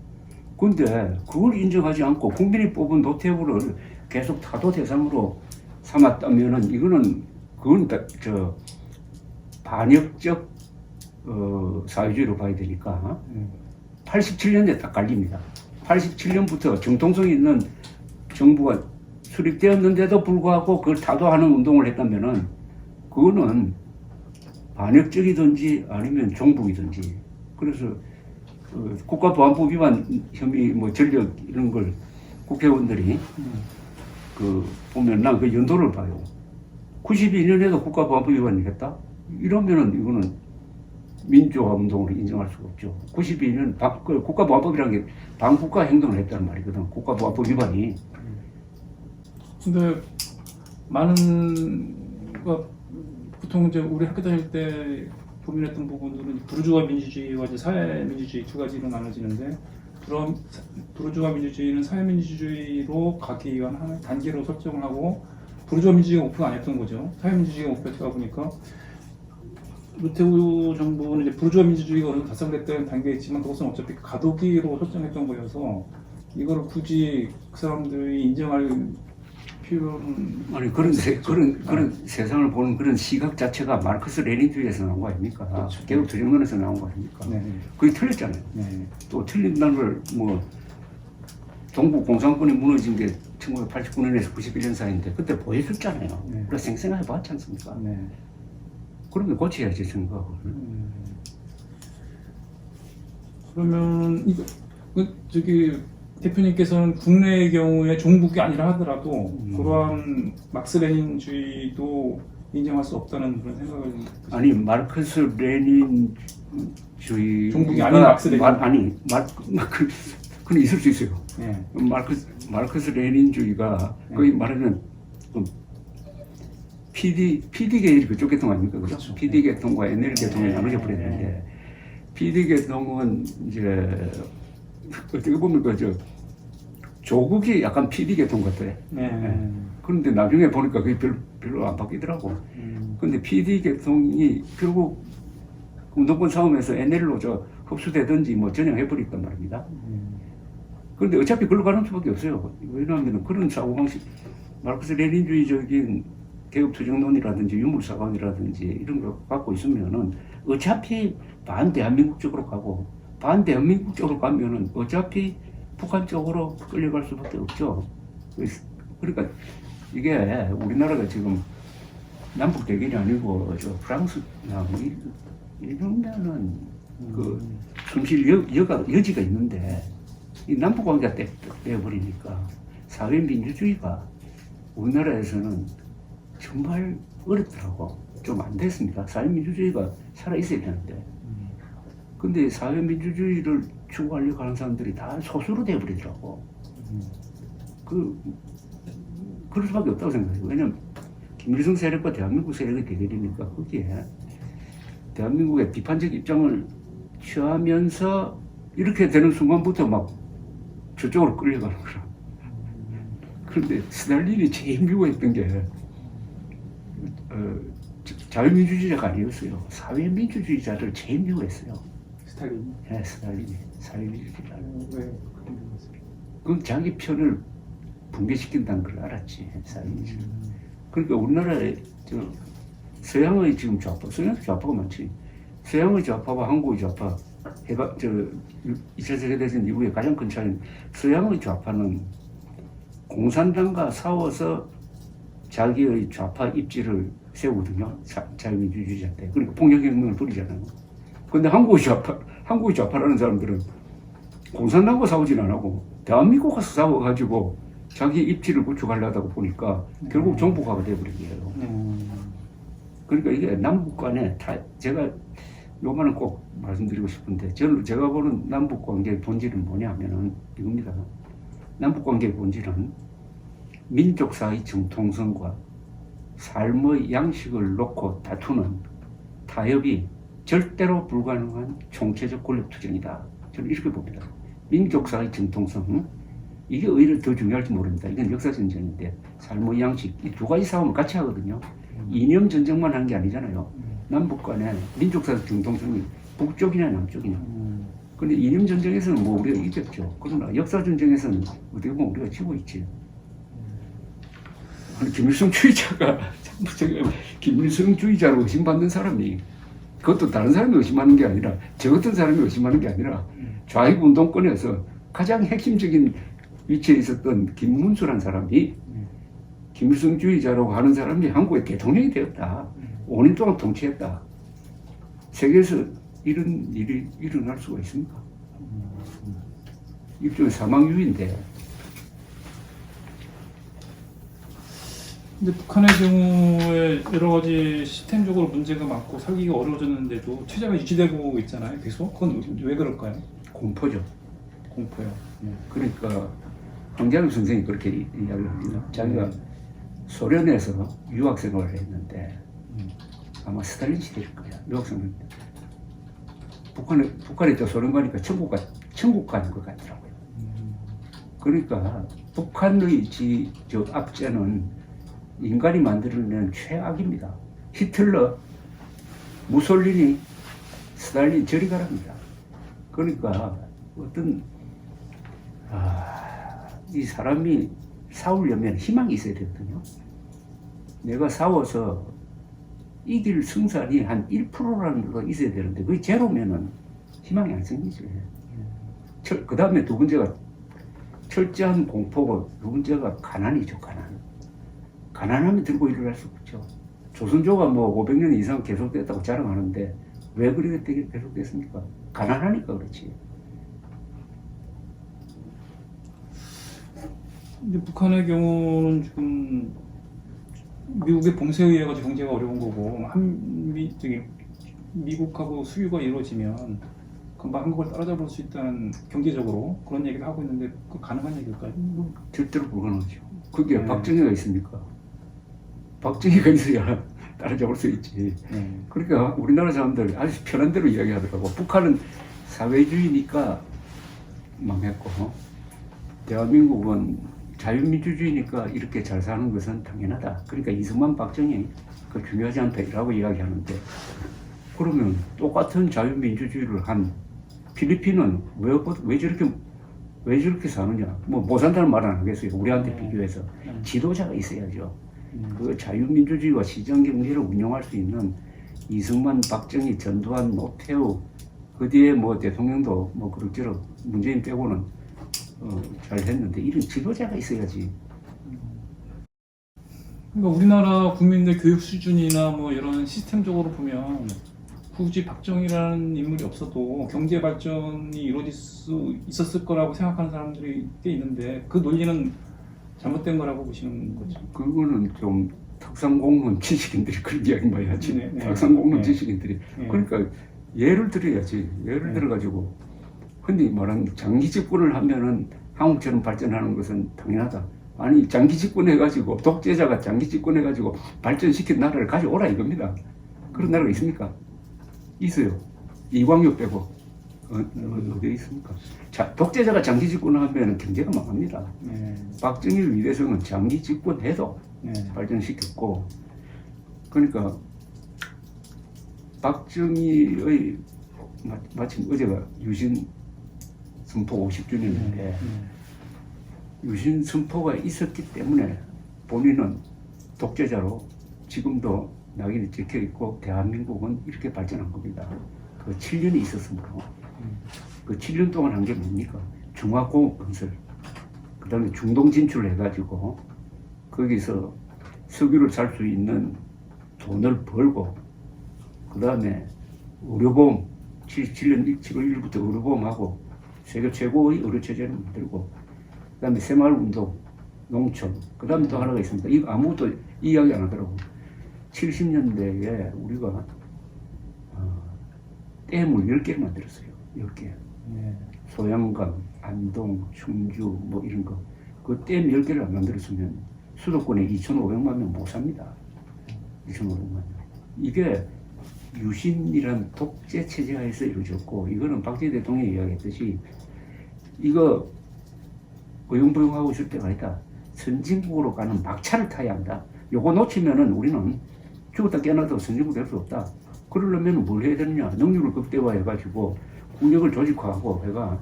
근데 그걸 인정하지 않고 국민이 뽑은 노태우를 계속 타도 대상으로 삼았다면은 그건 반역적 사회주의로 봐야 되니까 87년에 딱 갈립니다. 87년부터 정통성이 있는 정부가 수립되었는데도 불구하고 그걸 타도하는 운동을 했다면은 그거는 반역적이든지 아니면 종북이든지. 그래서 국가보안법 위반 혐의, 전력 이런 걸 국회의원들이 보면 난 그 연도를 봐요. 92년에도 국가보안법 위반을 했다? 이러면은 이거는 민주화 운동으로 인정할 수가 없죠. 92년 국가보안법이라는 게 반국가 행동을 했다는 말이거든. 국가보안법 위반이. 근데 보통 이제 우리 학교 다닐 때 고민했던 부분들은 부르주아 민주주의와 이제 사회 민주주의 두 가지로 나눠지는데, 그럼 부르주아 민주주의는 사회 민주주의로 가기 위한 하나의 단계로 설정을 하고, 부르주아 민주주의가 목표가 아니었던 거죠. 사회 민주주의가 목표였다 보니까 노태우 정부는 이제 부르주아 민주주의가 어느 정도 달성됐다는 단계였지만 그것은 어차피 가도기로 설정했던 거여서 이거를 굳이 그 사람들이 인정할 필요는 아니 그런 세상을 보는 그런 시각 자체가 마르크스 레닌주의에서 나온 거 아닙니까? 그렇죠. 개국 투쟁론에서 나온 거 아닙니까? 네. 그게 틀렸잖아요. 네. 또 틀린다는 걸 동북 공산권이 무너진 게 1989년에서 91년 사이인데 그때 보여줬잖아요. 네. 우리가 생생하게 봤지 않습니까? 네. 그러면 고쳐야지 생각을. 그러면 대표님께서는 국내의 경우에 종북이 아니라 하더라도 그러한 막스 레닌주의도 인정할 수 없다는 그런 생각을 아니 마르크스 레닌주의 종북이 아닌 막스 레닌 그건 있을 수 있어요. 네. 마르크스 레닌주의가 거의 말하면 PD 그쪽 계통 아닙니까? 그렇죠. PD 계통과 NL 계통이 나눠져 버려야 되는데 PD 계통은 이제 어떻게 보면 조국이 약간 PD 계통 같아요. 네. 그런데 나중에 보니까 그게 별로 안 바뀌더라고. 근데 PD 계통이 결국 운동권 싸움에서 NL로 흡수되든지 전향해버렸단 말입니다. 그런데 어차피 그걸로 가는 수밖에 없어요. 왜냐하면 그런 사고방식, 마르크스 레닌주의적인 개혁투쟁론이라든지 유물사관이라든지 이런 거 갖고 있으면은 어차피 반대한민국 쪽으로 가고, 반대한민국 쪽으로 가면은 어차피 북한 쪽으로 끌려갈 수밖에 없죠. 그러니까 이게 우리나라가 지금 남북 대결이 아니고 프랑스나 이러면은 숨쉴 여지가 있는데 이 남북 관계가 떼버리니까 사회 민주주의가 우리나라에서는 정말 어렵더라고. 좀 안 됐습니다. 사회 민주주의가 살아 있어야 되는데. 근데 사회 민주주의를 추구하려고 하는 사람들이 다 소수로 돼버리더라고. 그럴 수밖에 없다고 생각해요. 왜냐면 김일성 세력과 대한민국 세력의 대결이니까 거기에 대한민국의 비판적 입장을 취하면서 이렇게 되는 순간부터 막 저쪽으로 끌려가는 거라. 그런데 스탈린이 제일 미워했던 게 자유민주주의자가 아니었어요. 사회민주주의자를 제일 미워했어요. 스탈린. 네, 스탈린이 사회민주주의자. 왜? 그건 자기 편을 붕괴시킨다는 걸 알았지. 사회민주주의. 그러니까 우리나라에 서양의 지금 좌파, 서양의 좌파가 많지. 서양의 좌파와 한국의 좌파, 2차 세계대전 이후에 가장 큰 차이는 서양의 좌파는 공산당과 싸워서 자기의 좌파 입지를 세우거든요. 자유민주주의자인데. 그러니까 폭력혁명을 벌이잖아요. 근데 한국의 좌파라는 사람들은 공산당과 싸우진 안 하고 대한민국과 싸워가지고 자기 입지를 구축하려다가 보니까 결국 정복화가 돼버린 거예요. 그러니까 이게 남북 간에 제가 요거는 꼭 말씀드리고 싶은데 제가 보는 남북 관계의 본질은 뭐냐면은 이겁니다. 남북 관계의 본질은 민족사의 정통성과 삶의 양식을 놓고 다투는 타협이 절대로 불가능한 총체적 권력투쟁이다. 저는 이렇게 봅니다. 민족사의 정통성, 이게 오히려 더 중요할지 모릅니다. 이건 역사전쟁인데 삶의 양식, 이 두 가지 싸움을 같이 하거든요. 이념 전쟁만 한 게 아니잖아요. 남북 간에 민족사의 정통성이 북쪽이냐 남쪽이냐. 근데 이념 전쟁에서는 뭐 우리가 이겼죠. 그러나 역사 전쟁에서는 어떻게 보면 우리가 지고 있지. 아니, 김일성주의자가 김일성주의자로 의심받는 사람이 그것도 다른 사람이 의심하는 게 아니라 저 같은 사람이 의심하는 게 아니라 좌익 운동권에서 가장 핵심적인 위치에 있었던 김문수라는 사람이 김일성주의자라고 하는 사람이 한국의 대통령이 되었다. 5년 동안 통치했다. 세계에서 이런 일이 일어날 수가 있습니까? 일종의 사망유인데. 근데 북한의 경우에 여러 가지 시스템적으로 문제가 많고 살기가 어려워졌는데도 체제가 유지되고 있잖아요. 계속. 그건 왜 그럴까요? 공포죠. 공포요. 그러니까 황교안 선생이 그렇게 이야기를 합니다. 자기가 소련에서 유학 생활을 했는데 아마 스탈린 시대일 거야. 유학 생활. 북한에 또 소련 가니까 천국 가는 것 같더라고요. 그러니까 북한의 저 압제는 인간이 만들어낸 최악입니다. 히틀러, 무솔리니, 스탈린 저리 가랍니다. 그러니까 어떤 이 사람이 싸우려면 희망이 있어야 되거든요. 내가 싸워서 이길 승산이 한 1%라는 거 있어야 되는데 그게 제로면은 희망이 안 생기지. 그 다음에 두 번째가 철저한 공포고 두 번째가 가난이죠. 가난하면 들고 일어날 수 없죠. 조선조가 뭐 500년 이상 계속됐다고 자랑하는데 왜 그렇게 계속됐습니까? 가난하니까 그렇지. 근데 북한의 경우는 지금 미국의 봉쇄에 의해 가지고 경제가 어려운 거고 미국하고 수교가 이루어지면 금방 한국을 따라잡을 수 있다는 경제적으로 그런 얘기를 하고 있는데 그 가능한 얘기일까요? 절대로 불가능하죠. 그게 박정희가 있습니까? 박정희가 있어야 따라잡을 수 있지. 그러니까 우리나라 사람들 아주 편한 대로 이야기하더라고. 북한은 사회주의니까 망했고 대한민국은 자유민주주의니까 이렇게 잘 사는 것은 당연하다. 그러니까 이승만, 박정희 그 중요하지 않다라고 이야기하는데 그러면 똑같은 자유민주주의를 한 필리핀은 왜 저렇게 사느냐? 뭐 못 산다는 말 안 하겠어요. 우리한테 비교해서 지도자가 있어야죠. 그 자유민주주의와 시장경제를 운영할 수 있는 이승만, 박정희, 전두환, 노태우 그 뒤에 뭐 대통령도 뭐 그럭저럭 문재인 빼고는 잘 했는데 이런 지도자가 있어야지. 그러니까 우리나라 국민들 교육 수준이나 뭐 이런 시스템적으로 보면 굳이 박정희라는 인물이 없어도 경제 발전이 이루어질 수 있었을 거라고 생각하는 사람들이 꽤 있는데 그 논리는 잘못된 거라고 보시는 거죠. 그거는 좀 특성공무원 지식인들이 그런 이야기 많이 하지. 특성공무원 지식인들이. 그러니까 예를 들어야지. 예를 들어가지고 흔히 말하는 장기 집권을 하면은 한국처럼 발전하는 것은 당연하다. 아니 장기 집권해가지고 독재자가 장기 집권해가지고 발전시킨 나라를 가져오라 이겁니다. 그런 나라가 있습니까? 있어요. 이광역 빼고 어디에 있습니까? 자, 독재자가 장기 집권하면 경제가 망합니다. 박정희 위대성은 장기 집권해도 발전시켰고 그러니까 박정희의 마침 어제가 유신 선포 50주년인데 유신 선포가 있었기 때문에 본인은 독재자로 지금도 낙인이 찍혀 있고 대한민국은 이렇게 발전한 겁니다. 그 7년이 있었으므로 그 7년 동안 한 게 뭡니까? 중화공업 건설, 그 다음에 중동 진출을 해가지고 거기서 석유를 살 수 있는 돈을 벌고, 그 다음에 의료보험 77년 7월 1일부터 의료보험하고 세계 최고의 의료체제를 만들고, 그 다음에 새마을운동, 농촌, 그 다음에 또 하나가 있습니다. 이거 아무것도 이야기 안 하더라고. 70년대에 우리가 댐을 10개를 만들었어요. 10개. 소양강, 안동, 충주 뭐 이런 거. 그 댐 10개를 안 만들었으면 수도권에 2,500만 명 못 삽니다. 2,500만 명. 이게 유신이란 독재 체제하에서 이루어졌고, 이거는 박정희 대통령이 이야기했듯이 이거 어용부용하고 있을 때가 아니다. 선진국으로 가는 막차를 타야 한다. 요거 놓치면은 우리는 죽었다 깨어나도 선진국 될 수 없다. 그러려면 뭘 해야 되느냐? 능률을 극대화해가지고 국력을 조직화하고 해가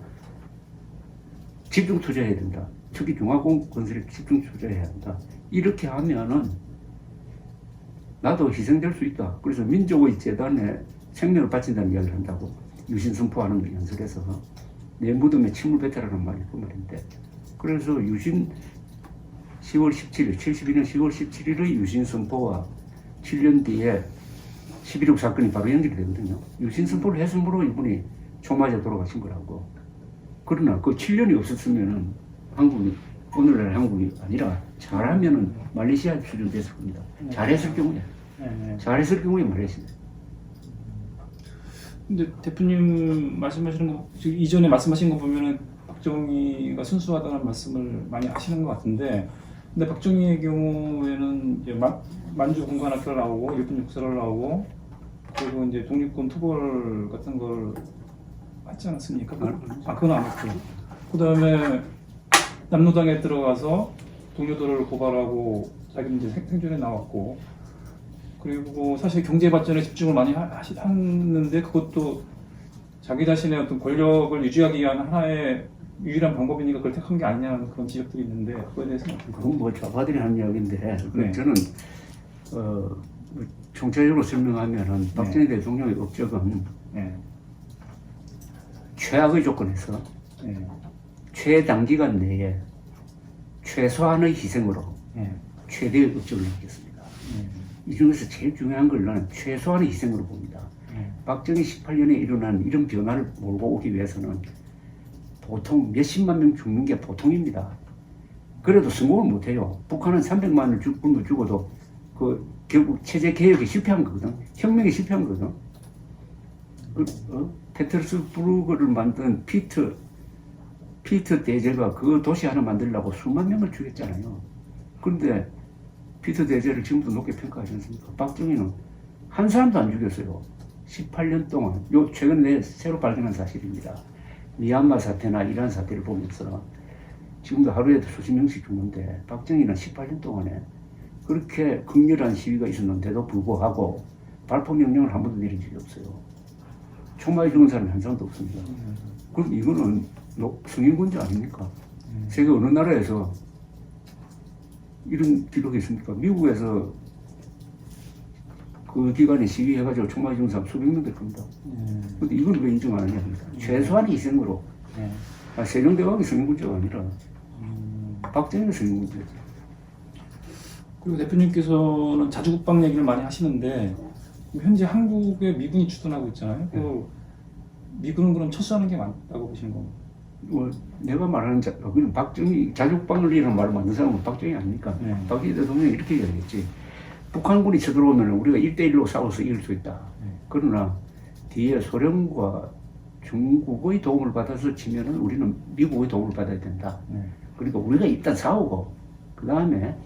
집중 투자해야 된다. 특히 중화공 건설에 집중 투자해야 한다. 이렇게 하면은 나도 희생될 수 있다. 그래서 민족의 재단에 생명을 바친다는 이야기를 한다고 유신 선포하는 걸 연설해서 내 무덤에 침을 뱉으라는 말이 그 말인데, 그래서 유신 10월 17일, 72년 10월 17일의 유신 선포와 7년 뒤에 11.6 사건이 바로 연결이 되거든요. 유신 선포를 했으므로 이분이 총 맞아 돌아가신 거라고. 그러나 그 7년이 없었으면은 한국이 오늘날 한국이 아니라 잘하면은 말레이시아 수준 됐을 겁니다. 잘했을 경우에. 잘했을 경우에 말레이시아. 근데 대표님 말씀하시는 거, 이전에 말씀하신 거 보면은 박정희가 순수하다는 말씀을 많이 하시는 것 같은데, 근데 박정희의 경우에는 이제 만주 공관학교를 나오고 일본 육사를 나오고 그리고 이제 독립군 투벌 같은 걸 하지 않았습니까? 그건 안 했고, 그 다음에 남로당에 들어가서 동료들을 고발하고 자기는 이제 생존에 나왔고, 그리고 사실 경제 발전에 집중을 많이 하는데 그것도 자기 자신의 어떤 권력을 유지하기 위한 하나의 유일한 방법이니까 그걸 택한 게 아니냐는 그런 지적들이 있는데, 그거에 대해서는 그건 뭐 좌파들이 하는 이야기인데, 네. 저는 총체적으로 설명하면은 박정희 대통령의 업적은 최악의 조건에서 최단기간 내에 최소한의 희생으로 최대의 업적을 남겼습니다. 이 중에서 제일 중요한 걸 나는 최소한의 희생으로 봅니다. 박정희 18년에 일어난 이런 변화를 몰고 오기 위해서는 보통 몇십만 명 죽는 게 보통입니다. 그래도 성공을 못해요. 북한은 300만을 죽어도 그 결국 체제 개혁에 실패한 거거든. 혁명에 실패한 거거든. 페테르스부르크를 만든 피트 대제가 그 도시 하나 만들려고 수만 명을 죽였잖아요. 그런데 피트 대제를 지금도 높게 평가하지 않습니까? 박정희는 한 사람도 안 죽였어요. 18년 동안. 요 최근에 새로 발견한 사실입니다. 미얀마 사태나 이란 사태를 보면서 지금도 하루에도 수십 명씩 죽는데, 박정희는 18년 동안에 그렇게 극렬한 시위가 있었는데도 불구하고 발포 명령을 한 번도 내린 적이 없어요. 총맞아 죽은 사람이 한 사람도 없습니다. 그럼 이거는 성인군자 아닙니까? 세계 어느 나라에서 이런 기록이 있습니까? 미국에서 그 기간에 시위해가지고 총맞아 죽은 사람 수백 명 될 겁니다. 근데 이걸 왜 인정 안 하냐 합니다. 최소한의 희생으로. 세종대왕이 성인군자가 아니라 박정희는 성인군자죠. 그리고 대표님께서는 자주국방 얘기를 많이 하시는데, 현재 한국에 미군이 주둔하고 있잖아요. 그 미군은 그럼 철수하는 게 맞다고 보시는 건가요? 내가 말하는 박정희 자주국방이라는 말을 만든 사람은 박정희 아닙니까? 박정희 대통령이 이렇게 얘기했지. 북한군이 쳐들어오면 우리가 1대1로 싸워서 이길 수 있다. 그러나 뒤에 소련과 중국의 도움을 받아서 치면은 우리는 미국의 도움을 받아야 된다. 그러니까 우리가 일단 싸우고 그 다음에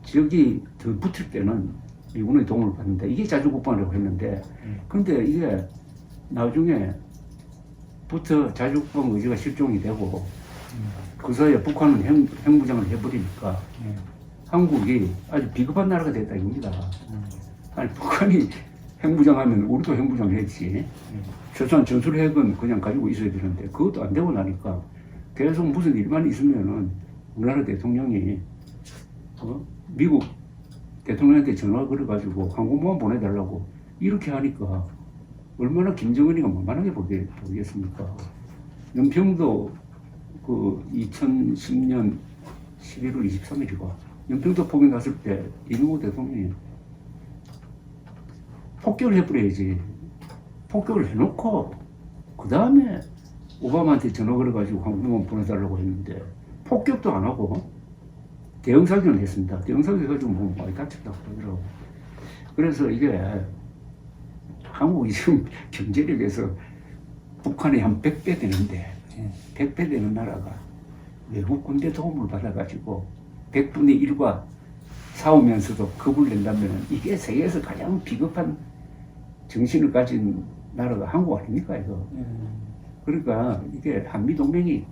지역이 더 붙을 때는 미군의 도움을 받는다. 이게 자주국방이라고 했는데, 그런데 이게 나중에부터 자주국방 의지가 실종이 되고 그 사이에 북한은 핵무장을 해버리니까 한국이 아주 비겁한 나라가 됐다 이겁니다. 아니 북한이 핵무장하면 우리도 핵무장을 했지. 최소한 전술핵은 그냥 가지고 있어야 되는데 그것도 안 되고 나니까 계속 무슨 일만 있으면은 우리나라 대통령이 미국 대통령한테 전화 걸어가지고 항공모함 보내달라고 이렇게 하니까 얼마나 김정은이가 만만하게 보겠습니까? 연평도 그 2010년 11월 23일이고 연평도 폭격 났을 때 이명호 대통령이 폭격을 해버려야지. 폭격을 해놓고 그 다음에 오바마한테 전화 걸어가지고 항공모함 보내달라고 했는데 폭격도 안 하고 대응사격을 했습니다. 대응사격 해가지고 뭐 많이 다쳤다고 그러더라고. 그래서 이게 한국이 지금 경제력에서 북한이 한 100배 되는데 100배 되는 나라가 외국 군대 도움을 받아가지고 100분의 1과 싸우면서도 겁을 낸다면 이게 세계에서 가장 비겁한 정신을 가진 나라가 한국 아닙니까 이거. 그러니까 이게 한미동맹이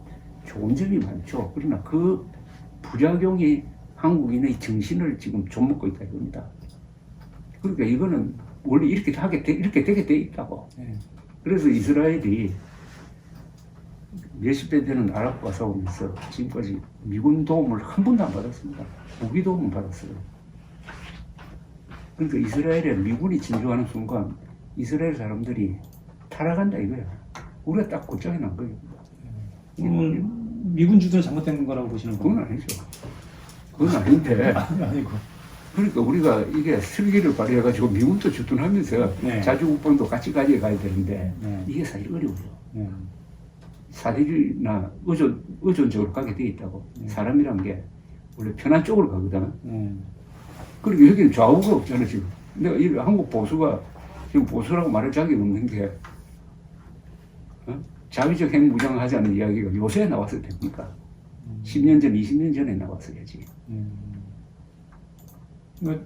좋은 점이 많죠. 그러나 그 부작용이 한국인의 정신을 지금 좀먹고 있다 이겁니다. 그러니까 이거는 원래 이렇게 되게 돼 있다고. 그래서 이스라엘이 몇십 배 되는 아랍과 싸우면서 지금까지 미군 도움을 한 번도 안 받았습니다. 무기 도움을 받았어요. 그러니까 이스라엘에 미군이 진주하는 순간 이스라엘 사람들이 타락한다 이거야. 우리가 딱 고장이 난 거예요. 미군 주도는 잘못된 거라고 보시는 거예요? 그건 아니죠. 그건 아닌데. 아니고. 그러니까 우리가 이게 슬기를 발휘해가지고 미군도 주둔하면서 네. 자주국방도 같이 가져가야 되는데 네. 이게 사실 어려워요. 네. 사실이나 의존적으로 가게 돼 있다고. 사람이란 게 원래 편한 쪽으로 가거든. 그리고 여기는 좌우가 없잖아 지금. 내가 이 한국 보수가 지금 보수라고 말할 자격이 없는 게 자위적 핵무장 하자는 이야기가 요새 나와서 됩니까? 10년 전, 20년 전에 나왔어야지. 그러니까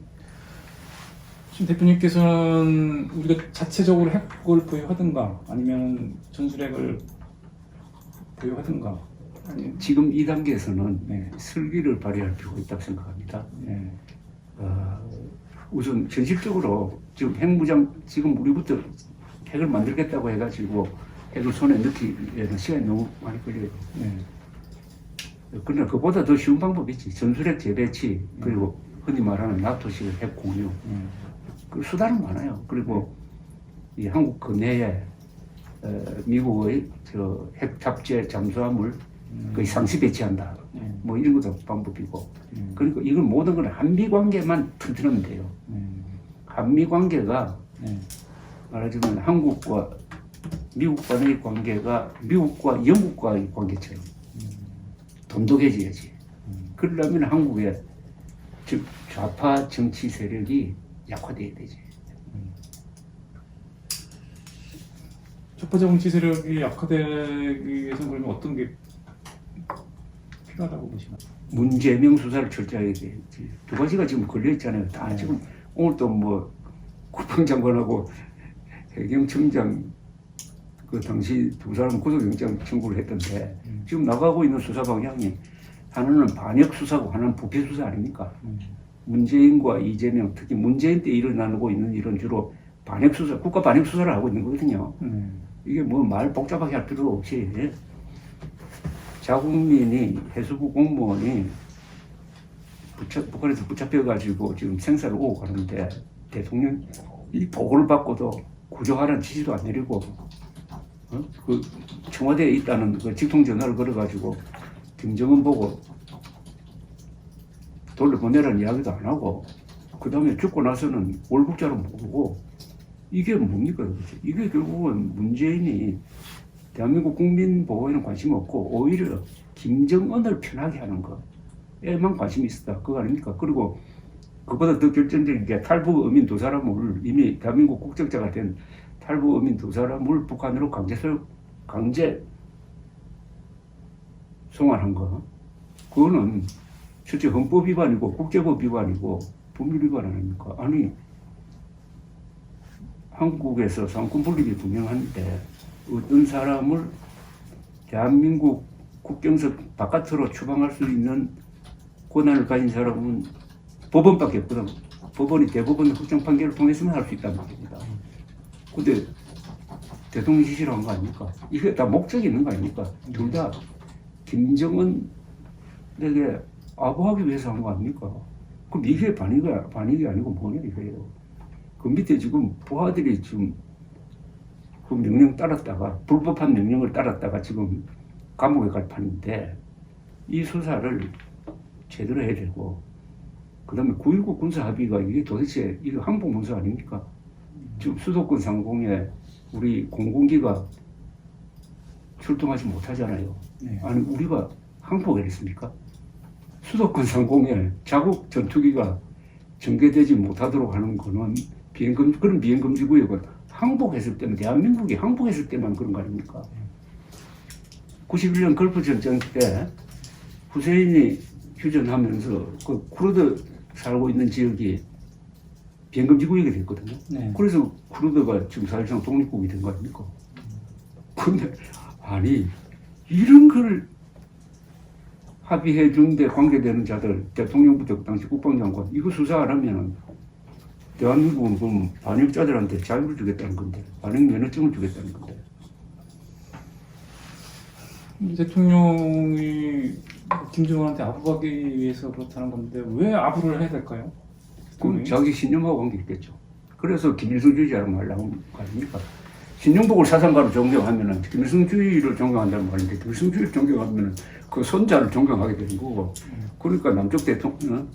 지금 대표님께서는 우리가 자체적으로 핵을 보유하든가 아니면 전술핵을 보유하든가 지금 이 단계에서는 네. 슬기를 발휘할 필요가 있다고 생각합니다. 네. 우선 현실적으로 지금 핵무장 지금 우리부터 핵을 만들겠다고 해가지고 핵을 손에 넣기에는 시간이 너무 많이 걸려요. 네. 그러나 그보다 더 쉬운 방법이 있지. 전술핵 재배치 그리고 흔히 말하는 나토식 핵 공유. 그 수단은 많아요. 그리고 이 한국 근해에 미국의 저 핵 탑재 잠수함을 거의 상시 배치한다. 뭐 이런 것도 방법이고. 그러니까 이건 모든 걸 한미 관계만 튼튼하면 돼요. 한미 관계가 말하자면 한국과 미국 간의 관계가 미국과 영국과의 관계처럼 돈독해져야지. 그러려면 한국의 즉 좌파 정치 세력이 약화돼야 되지. 좌파 정치 세력이 약화되기 위해서는 그러면 어떤 게 필요하다고 보시나요? 문재명 수사를 철저하게 돼야지. 두 가지가 지금 걸려 있잖아요. 다 지금 오늘 또 뭐 국방장관하고 해경청장 그 당시 두 사람 구속영장 청구를 했던데 지금 나가고 있는 수사 방향이 하나는 반역 수사고 하나는 부패 수사 아닙니까? 문재인과 이재명 특히 문재인 때 일어나고 있는 일은 주로 반역 수사, 국가 반역 수사를 하고 있는 거거든요. 이게 뭐 말 복잡하게 할 필요 없이 자국민이 해수부 공무원이 북한에서 붙잡혀가지고 지금 생사를 오고 가는데 대통령이 보고를 받고도 구조하라는 지시도 안 내리고 그 청와대에 있다는 그 직통 전화를 걸어가지고 김정은 보고 돌려보내라는 이야기도 안 하고 그 다음에 죽고 나서는 월북자로 모르고 이게 뭡니까 도대체? 이게 결국은 문재인이 대한민국 국민 보호에는 관심 없고 오히려 김정은을 편하게 하는 거에만 관심이 있었다. 그거 아닙니까? 그리고 그보다 더 결정적인 게 탈북 어민 두 사람을 이미 대한민국 국적자가 된 탈북 어민 두 사람을 북한으로 강제 송환한 거. 그거는 실제 헌법 위반이고 국제법 위반이고 법률 위반 아닙니까? 아니 한국에서 상권 분립이 분명한데 어떤 사람을 대한민국 국경선 바깥으로 추방할 수 있는 권한을 가진 사람은 법원밖에 없거든. 법원이 대법원 확정 판결을 통해서만 할 수 있다는 겁니다. 근데 대통령 지시를 한 거 아닙니까? 이게 다 목적이 있는 거 아닙니까? 둘 다 김정은에게 아부하기 위해서 한 거 아닙니까? 그럼 이게 반익이 아니고 뭐냐 이거예요. 그 밑에 지금 부하들이 지금 그 명령 따랐다가 불법한 명령을 따랐다가 지금 감옥에 갈 판인데 이 수사를 제대로 해야 되고 그다음에 9.19 군사 합의가 이게 도대체 이거 항복 문서 아닙니까? 지금 수도권 상공에 우리 공군기가 출동하지 못하잖아요. 네. 아니 우리가 항복했습니까? 수도권 상공에 자국 전투기가 전개되지 못하도록 하는 거는 그런 비행금지 구역은 항복했을 때는 대한민국이 항복했을 때만 그런 거 아닙니까? 91년 걸프 전쟁 때 후세인이 휴전하면서 그 쿠르드 살고 있는 지역이 비행금지 구역이 됐거든요. 네. 그래서 쿠르드가 지금 사실상 독립국이 된 거 아닙니까? 근데 아니 이런 걸 합의해 주는데 관계되는 자들 대통령부터 그 당시 국방장관 이거 수사 안 하면 대한민국은 그럼 반역자들한테 자유를 주겠다는 건데 반역 면허증을 주겠다는 건데 대통령이 김정은한테 아부하기 위해서 그렇다는 건데 왜 아부를 해야 될까요? 그럼 자기 신념하고 관계 있겠죠. 그래서 김일성주의자라는 말 나온 거 아닙니까? 신용복을 사상가로 존경하면은 김일성주의를 존경한다는 말인데 김일성주의를 존경하면은 그 손자를 존경하게 되는 거고 그러니까 남쪽 대통령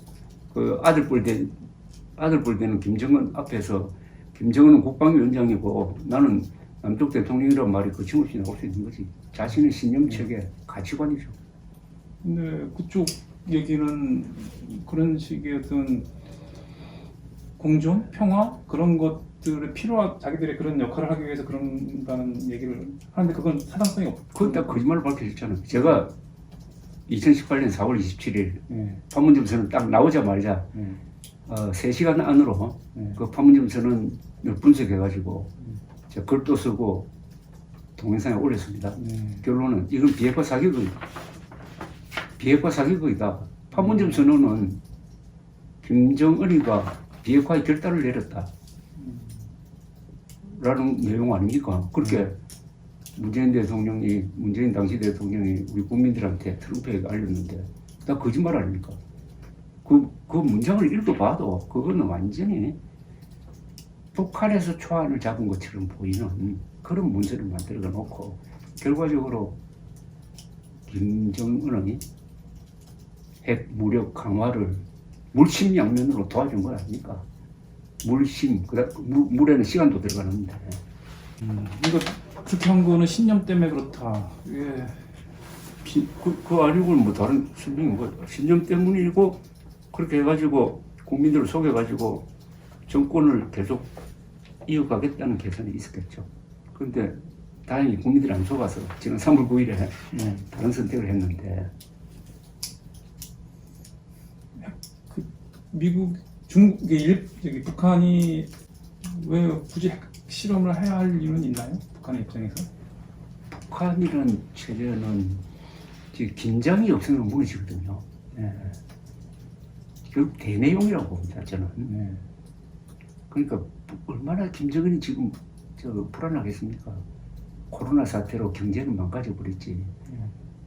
그 아들뻘 되는 김정은 앞에서 김정은은 국방위원장이고 나는 남쪽 대통령이란 말이 거침없이 나올 수 있는 거지. 자신의 신념 체계 가치관이죠. 근데 그쪽 얘기는 그런 식의 어떤 공존, 평화 그런 것들을 자기들의 그런 역할을 하기 위해서 그런다는 얘기를 하는데 그건 타당성이 없고. 그건 딱 거짓말을 밝혀졌잖아요. 제가 2018년 4월 27일 네. 판문점선언 딱 나오자마자 3시간 안으로 그 판문점선언을 분석해가지고 제가 글도 쓰고 동영상에 올렸습니다. 결론은 이건 비핵화 사기극이다. 판문점 선언은 김정은이가 비핵화의 결단을 내렸다. 라는 내용 아닙니까? 그렇게 문재인 당시 대통령이 우리 국민들한테 트럼프에게 알렸는데 다 거짓말 아닙니까? 그 문장을 읽어봐도 그거는 완전히 북한에서 초안을 잡은 것처럼 보이는 그런 문서를 만들어 놓고 결과적으로 김정은의 핵 무력 강화를 물심양면으로 도와준 거 아닙니까? 물에는 시간도 들어가는데. 이거 그렇게 한 거는 신념 때문에 그렇다. 예. 그 아니고는 뭐 다른 설명이 뭐 신념 때문이고 그렇게 해가지고 국민들을 속여가지고 정권을 계속 이어가겠다는 계산이 있었겠죠. 그런데 다행히 국민들이 안 속아서 지난 3월 9일에 다른 선택을 했는데 미국, 북한이 왜 굳이 핵 실험을 해야 할 이유는 있나요? 북한의 입장에서? 북한이라는 체제는 긴장이 없으면 무너지거든요. 네. 결국 대내용이라고 봅니다, 저는. 네. 그러니까 얼마나 김정은이 지금 불안하겠습니까? 코로나 사태로 경제는 망가져 버렸지.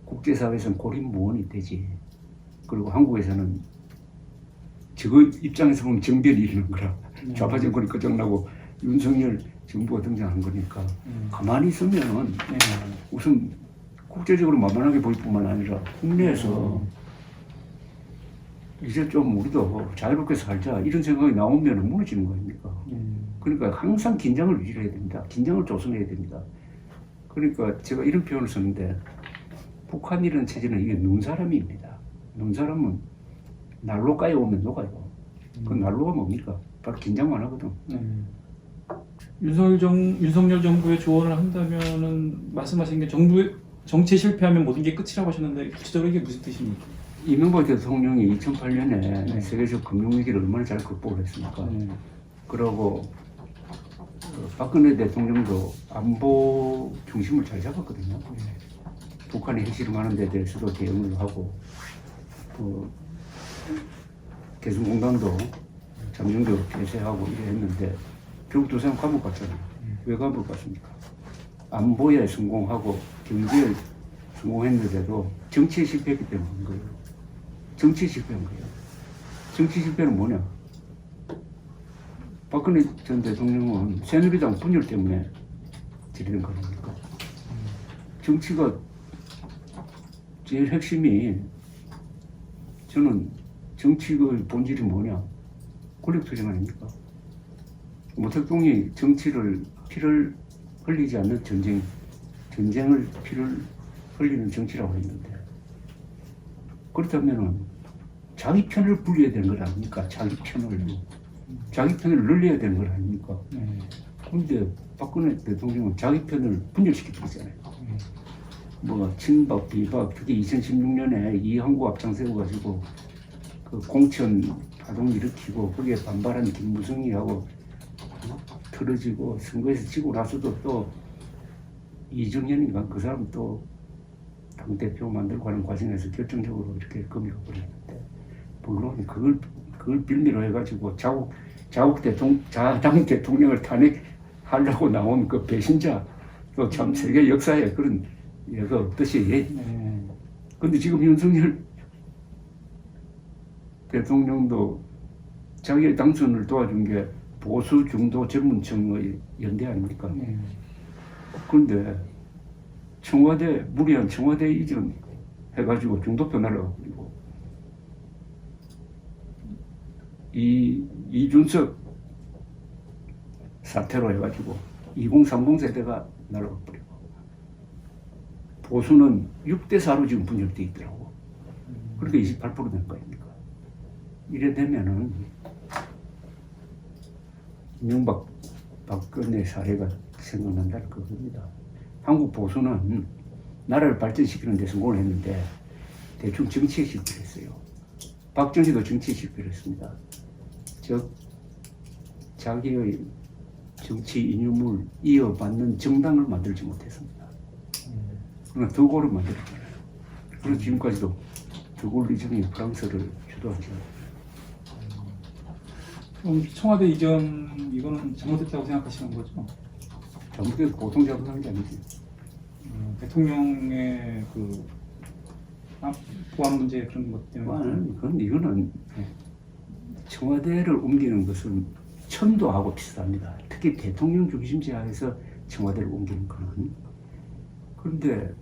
국제사회에서는 고립무원이 되지. 그리고 한국에서는 저거 입장에서 보면 정변이 일어난 거라. 좌파 정권이 끝장나고 윤석열 정부가 등장한 거니까 가만히 있으면은 우선 국제적으로 만만하게 보일 뿐만 아니라 국내에서 이제 좀 우리도 자유롭게 살자 이런 생각이 나오면 무너지는 거 아닙니까? 그러니까 항상 긴장을 유지해야 됩니다. 긴장을 조성해야 됩니다. 그러니까 제가 이런 표현을 썼는데 북한이라는 체제는 이게 눈사람입니다. 눈사람은 난로가에 오면 녹아요. 그 난로가 뭡니까? 바로 긴장만 하거든. 윤석열 정부에 조언을 한다면은 말씀하신 게 정치에 실패하면 모든 게 끝이라고 하셨는데 구체적으로 이게 무슨 뜻입니까? 이명박 대통령이 2008년에 세계적 금융위기를 얼마나 잘 극복을 했습니까? 그러고 박근혜 대통령도 안보 중심을 잘 잡았거든요. 북한이 핵실험하는 데 대해서도 대응을 하고 개성공단도 잠정적으로 폐쇄하고 이래 했는데 결국 두 사람 감옥 갔잖아요. 왜 감옥 갔습니까? 안보에 성공하고 경제에 성공했는데도 정치에 실패했기 때문에 그런 거예요. 정치에 실패한 거예요. 정치 실패는 뭐냐? 박근혜 전 대통령은 새누리당 분열 때문에 들이댄 거 아닙니까? 정치가 제일 핵심이 저는 정치의 본질이 뭐냐? 권력투쟁 아닙니까? 모택동이 정치를 피를 흘리지 않는 전쟁을 피를 흘리는 정치라고 했는데 그렇다면은 자기 편을 불려야 되는 거 아닙니까? 자기 편을 늘려야 되는 거 아닙니까? 그런데 박근혜 대통령은 자기 편을 분열시켜버리잖아요. 뭐 친박, 비박, 특히 2016년에 이항구 앞장세워가지고 그 공천 파동 일으키고 거기에 반발한 김무성이하고 틀어지고 선거에서 지고 나서도 또 이정현인가 그 사람 또 당대표 만들고 하는 과정에서 결정적으로 이렇게 검이가 버렸는데 물론 그걸 빌미로 해가지고 자당 대통령을 탄핵하려고 나온 그 배신자 또 참 세계 역사에 그런 예가 없듯이 근데 지금 윤석열 대통령도 자기의 당선을 도와준 게 보수 중도 젊은층의 연대 아닙니까? 그런데 무리한 청와대 이전 해가지고 중도표 날라가버리고 이준석 사태로 해가지고 2030 세대가 날아가버리고 보수는 6대4로 지금 분열돼 있더라고. 그러니까 28% 된 거 아닙니까? 이래 되면은 이명박 박근혜 사례가 생각난다는 그겁니다. 한국 보수는 나라를 발전시키는 데 성공을 했는데 대충 정치에 실패를 했어요. 박정희도 정치에 실패를 했습니다. 즉 자기의 정치 이념을 이어받는 정당을 만들지 못했습니다. 그러나 드골을 만들었잖아요. 그래서 지금까지도 드골 이전이 프랑스를 주도하죠. 그럼 청와대 이전 이거는 잘못됐다고 생각하시는 거죠? 잘못해서 보통 잘못한 게 아니지. 대통령의 그 보안 문제 그런 것 때문에. 이거는 청와대를 옮기는 것은 천도하고 비슷합니다. 특히 대통령 중심 제하에서 청와대를 옮기는 거는. 그런데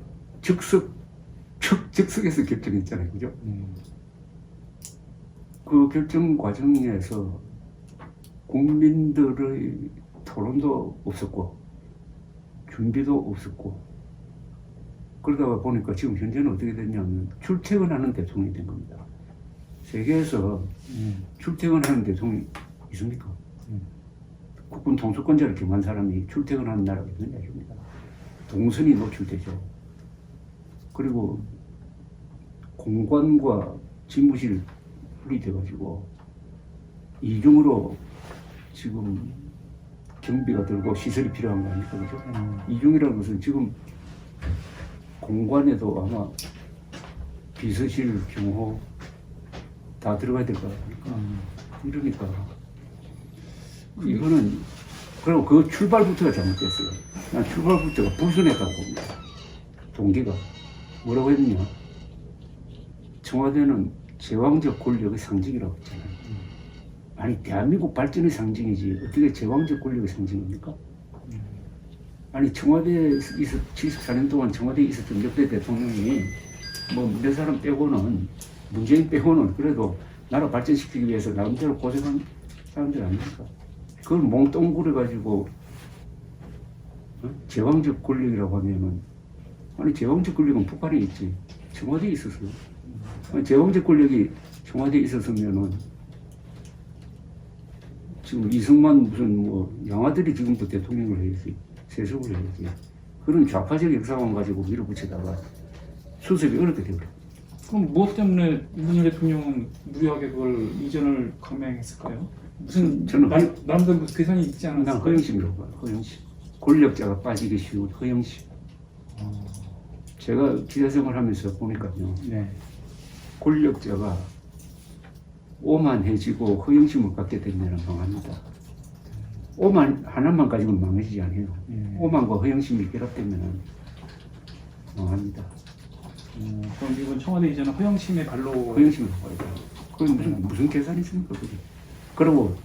즉석에서 결정했잖아요, 그죠? 그 결정 과정에서 국민들의 토론도 없었고 준비도 없었고 그러다가 보니까 지금 현재는 어떻게 됐냐면 출퇴근하는 대통령이 된 겁니다. 세계에서 출퇴근하는 대통령이 있습니까? 국군 통수권자를 겸한 사람이 출퇴근하는 나라가 있느냐 이겁니다. 동선이 노출되죠. 그리고 공관과 집무실 분리돼가지고 이중으로 지금 경비가 들고 시설이 필요한 거 아닙니까? 그죠? 이중이라는 것은 지금 공관에도 아마 비서실, 경호 다 들어가야 될 거 아닙니까? 이러니까 이거는 그리고 그 출발부터가 잘못됐어요. 난 출발부터가 불순했다고 봅니다. 동기가 뭐라고 했느냐? 청와대는 제왕적 권력의 상징이라고 했잖아요. 아니 대한민국 발전의 상징이지 어떻게 제왕적 권력의 상징입니까? 아니 청와대에 74년 동안 청와대에 있었던 역대 대통령이 뭐 몇 사람 빼고는 문재인 빼고는 그래도 나라 발전시키기 위해서 나름대로 고생한 사람들 아닙니까? 그걸 몽뚱그려 가지고 제왕적 권력이라고 하면은 아니 제왕적 권력은 북한에 있지 청와대에 있었어요. 아니, 제왕적 권력이 청와대에 있었으면은 지금 이승만 무슨 뭐 양아들이 지금도 대통령을 해야지 세습을 해야지 그런 좌파적 역사관 가지고 밀어붙이다가 수습이 어렵게 되버려. 그럼 무엇 때문에 윤석열 대통령은 무리하게 그걸 이전을 감행했을까요? 무슨 저는 나름대로 무슨 계산이 있지 난 않았을까요? 허영심이라고 봐요. 허영심. 권력자가 빠지기 쉬운 허영심. 제가 기자생활 하면서 보니까요. 네. 권력자가 오만해지고 허영심을 갖게 되면 망합니다. 오만 하나만 가지고 망해지지 않아요. 예. 오만과 허영심이 결합되면 망합니다. 그럼 이번 청와대 이전은 허영심의 발로 허영심을 가야 돼요. 그건 무슨 계산이 있습니까? 그게. 그리고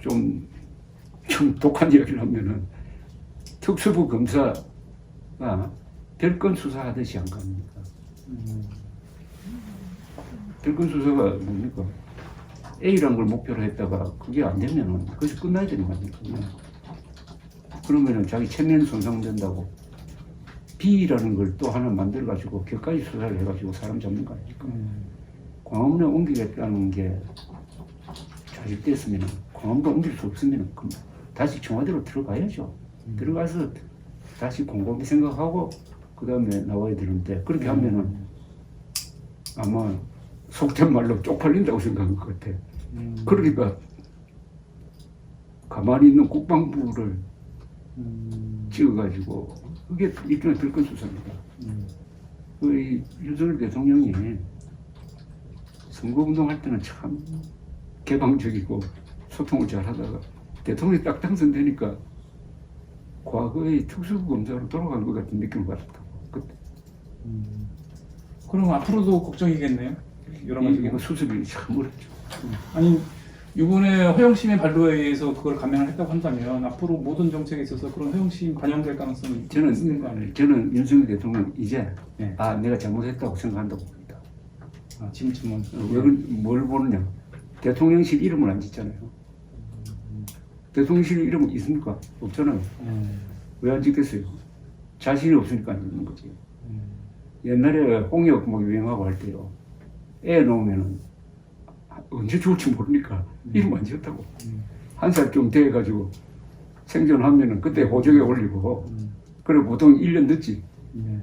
좀 독한 이야기를 하면은 특수부 검사가 별건 수사하듯이 안 갑니까? 별건 수사가 뭡니까? A라는 걸 목표로 했다가 그게 안 되면은 그것이 끝나야 되는 거 아닙니까? 그러면은 자기 체면 손상된다고 B라는 걸 또 하나 만들어가지고 격까지 수사를 해가지고 사람 잡는 거 아닙니까? 광화문에 옮기겠다는 게 자질됐으면 광화문에 옮길 수 없으면 다시 청와대로 들어가야죠. 들어가서 다시 곰곰이 생각하고 그 다음에 나와야 되는데 그렇게 하면은 아마 속된 말로 쪽팔린다고 생각한 것 같아. 그러니까 가만히 있는 국방부를 찍어가지고 그게 일종의 별건 수사입니다. 그 윤석열 대통령이 선거운동할 때는 참 개방적이고 소통을 잘하다가 대통령이 딱 당선되니까 과거의 특수검사로 돌아간 것 같은 느낌을 받았다고. 그때. 그럼 앞으로도 걱정이겠네요. 여러 가지 이거 수습이 참 어렵죠. 아니 이번에 허영심의 발로에 의해서 그걸 감행을 했다고 한다면 앞으로 모든 정책에 있어서 그런 허영심 반영될 가능성이 있는 거 아니에요? 저는 윤석열 대통령 이제 네. 내가 잘못했다고 생각한다고 봅니다. 지금쯤은 뭘 보느냐? 대통령실 이름을 안 짓잖아요. 대통령실 이름은 있습니까? 없잖아요. 왜 안 짓겠어요? 자신이 없으니까 안 짓는 거지. 옛날에 홍역 뭐 유행하고 할 때요. 애 놓으면은 언제 죽을지 모르니까 이름 안 지었다고. 한 살쯤 돼가지고 생존하면은 그때 호적에 올리고 그래 보통 1년 늦지.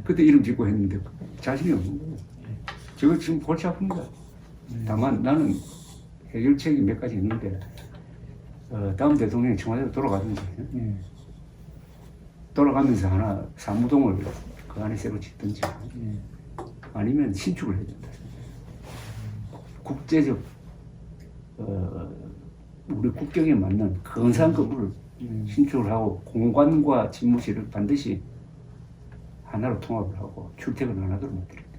그때 이름 짓고 했는데 자신이 없는 거예요. 저거 지금 골치 아픕니다. 다만 나는 해결책이 몇 가지 있는데 다음 대통령이 청와대로 돌아가든지 돌아가면서 하나 사무동을 그 안에 새로 짓든지 아니면 신축을 해야 된다. 국제적 우리 국경에 맞는 근사한 건물을 신축을 하고 공관과 집무실을 반드시 하나로 통합을 하고 출퇴근 안 하도록 만들어야 돼요.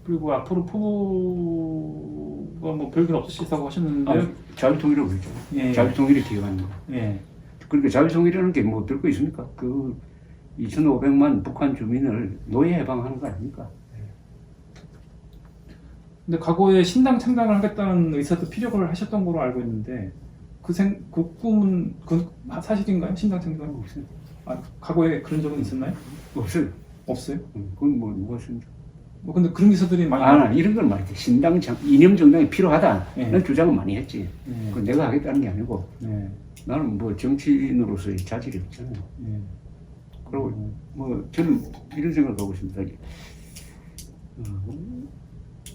그리고 앞으로 포부가 뭐 별일 없으시다고 하셨는데 자유통일을 그랬죠. 예. 자유통일이 기여하는 거. 예. 그러니까 자유통일이라는 게 뭐 별 거 있습니까? 그 2,500만 북한 주민을 노예 해방하는 거 아닙니까? 근데 과거에 신당 창당을 하겠다는 의사도 피력을 하셨던 걸로 알고 있는데 그 꿈은 사실인가요? 신당 창당은 없어요. 과거에 그런 적은 있었나요? 없어요. 없어요? 그건 뭐 누가 했습니까? 뭐 근데 그런 기사들이 많이 이런 걸 말했지. 신당 이념 정당이 필요하다. 예. 난 주장을 많이 했지. 예. 그건 내가 하겠다는 게 아니고 예. 나는 뭐 정치인으로서의 자질이 없잖아요. 예. 그리고 뭐 저는 이런 생각을 하고 있습니다.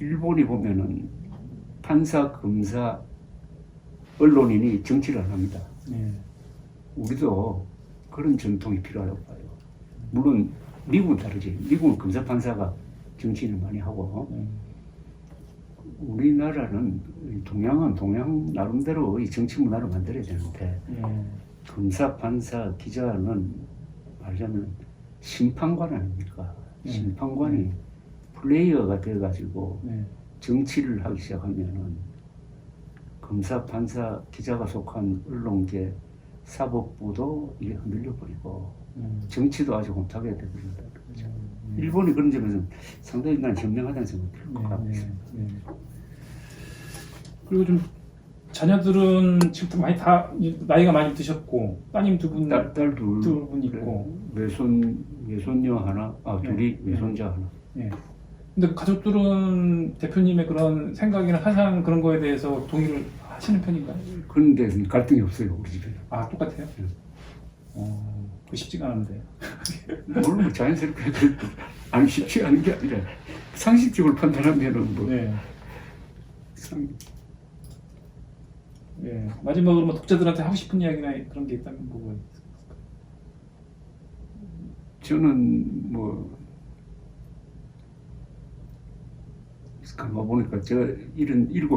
일본이 보면은 판사, 검사, 언론인이 정치를 안 합니다. 예. 우리도 그런 전통이 필요하다고 봐요. 물론 미국은 다르지. 미국은 검사, 판사가 정치인을 많이 하고 우리나라는 동양은 동양 나름대로 정치 문화를 만들어야 되는데 검사, 판사, 기자는 말하자면 심판관 아닙니까? 심판관이 플레이어가 돼가지고 정치를 하기 시작하면은 검사, 판사, 기자가 속한 언론계, 사법부도 이게 흔들려버리고 정치도 아주 못하게 되버린다. 일본이 그런 점에서는 상당히 난 현명하다는 생각이 들 것 같고 있습니다. 그리고 좀 자녀들은 지금 다 나이가 많이 드셨고 따님 딸 두 분 있고 외손녀 하나, 둘이 외손자 하나. 예. 근데 가족들은 대표님의 그런 생각이나 사상 그런 거에 대해서 동의를 하시는 편인가요? 그런 데서는 갈등이 없어요, 우리 집에. 똑같아요? 그 쉽지가 않은데. 물론 자연스럽게 아니 쉽지 않은 게 아니라 상식적으로 판단하면은 뭐. 예. 마지막으로 뭐 독자들한테 하고 싶은 이야기나 그런 게 있다면 뭐가 있을까요? 저는 뭐 가만 보니까 저 77,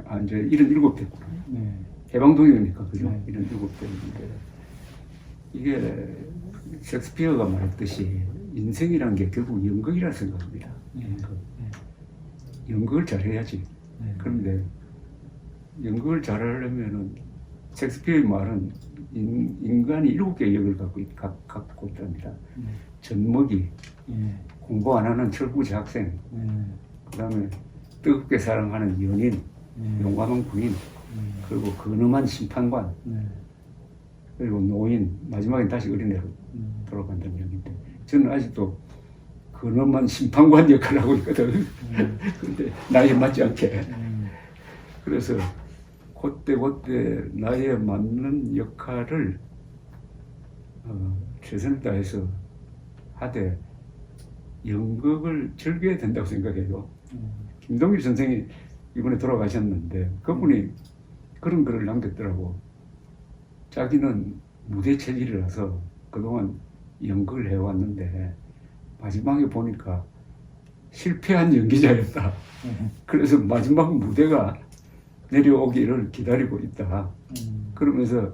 아니, 이제 77대. 네. 해방동이니까, 그죠? 네. 77대인데. 이게 셰익스피어가 말했듯이 인생이란 게 결국 연극이라 생각합니다. 연극. 연극을 잘해야지. 그런데 연극을 잘하려면은 셰익스피어의 말은 인간이 7개의 역을 갖고 있답니다. 젖먹이, 공부 안 하는 철부지 학생, 그 다음에 뜨겁게 사랑하는 연인, 용감한 군인, 그리고 근엄한 심판관, 그리고 노인, 마지막에 다시 어린애로 돌아간다는 얘기인데, 저는 아직도 근엄한 심판관 역할을 하고 있거든. 근데 나이에 맞지 않게. 그래서 그때 나이에 맞는 역할을 최선을 다해서 하되 연극을 즐겨야 된다고 생각해요. 김동길 선생이 이번에 돌아가셨는데 그분이 그런 글을 남겼더라고. 자기는 무대 체질이라서 그동안 연극을 해왔는데 마지막에 보니까 실패한 연기자였다. 그래서 마지막 무대가 내려오기를 기다리고 있다. 그러면서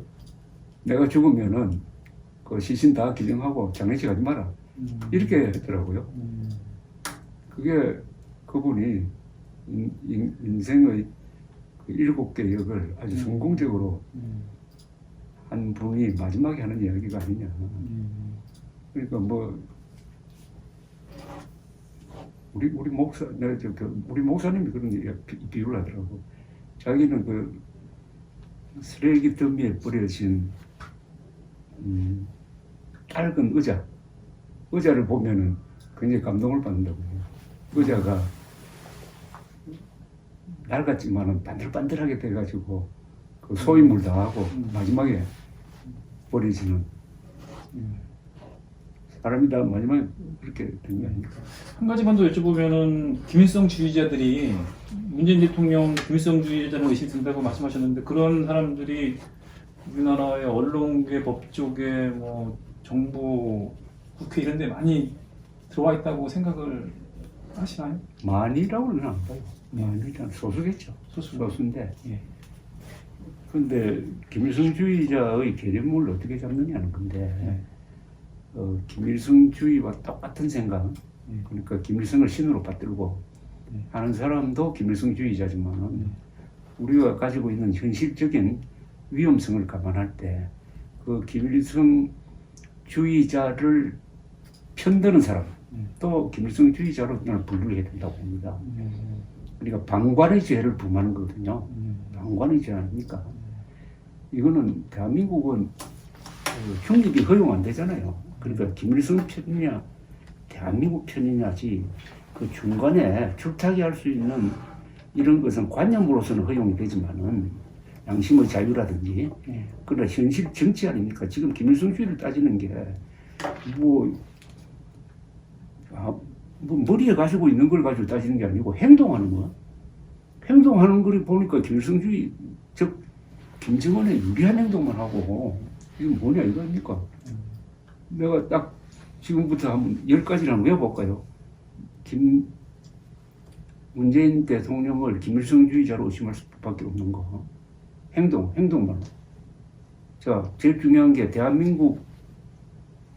내가 죽으면은 그 시신 다 기증하고 장례식 하지 마라. 이렇게 했더라고요. 그게 그분이 인생의 그 7개 역을 아주 성공적으로 한 분이 마지막에 하는 이야기가 아니냐. 그러니까 뭐 우리 목사, 우리 목사님이 그런 비유를 하더라고. 자기는 그 쓰레기 더미에 뿌려진 낡은 의자를 보면은 굉장히 감동을 받는다고 해요. 의자가 낡았지만은 반들반들하게 돼가지고 그 소임을 당하고 마지막에 버려지는 사람이 다 마지막에 그렇게 된 게 아닙니까? 한 가지만 더 여쭤보면은 김일성주의자들이 문재인 대통령 김일성주의자는 의심된다고 말씀하셨는데 그런 사람들이 우리나라의 언론계, 법조계, 뭐 정부, 국회 이런 데 많이 들어와 있다고 생각을 하시나요? 많이라고는 안 봐요. 많이는 소수겠죠. 소수인데. 예. 그런데 김일성주의자의 개념을 어떻게 잡느냐는 건데 김일성주의와 똑같은 생각, 그러니까 김일성을 신으로 받들고 하는 사람도 김일성주의자지만 우리가 가지고 있는 현실적인 위험성을 감안할 때 그 김일성주의자를 편드는 사람 또 김일성주의자로 저는 분류해야 된다고 봅니다. 그러니까 방관의 죄를 범하는 거거든요. 방관의 죄 아닙니까? 이거는 대한민국은 중립이 허용 안 되잖아요. 그러니까 김일성 편이냐 대한민국 편이냐지 그 중간에 줄타기 할 수 있는 이런 것은 관념으로서는 허용이 되지만은 양심의 자유라든지 그러나 현실 정치 아닙니까? 지금 김일성주의를 따지는 게 뭐 머리에 가지고 있는 걸 가지고 따지는 게 아니고 행동하는 거. 행동하는 걸 보니까 김일성주의 즉 김정은의 유리한 행동만 하고 이게 뭐냐 이거 아닙니까? 내가 딱 지금부터 한번 10가지를 한번 외워볼까요? 문재인 대통령을 김일성주의자로 의심할 수밖에 없는 거. 행동만. 자, 제일 중요한 게 대한민국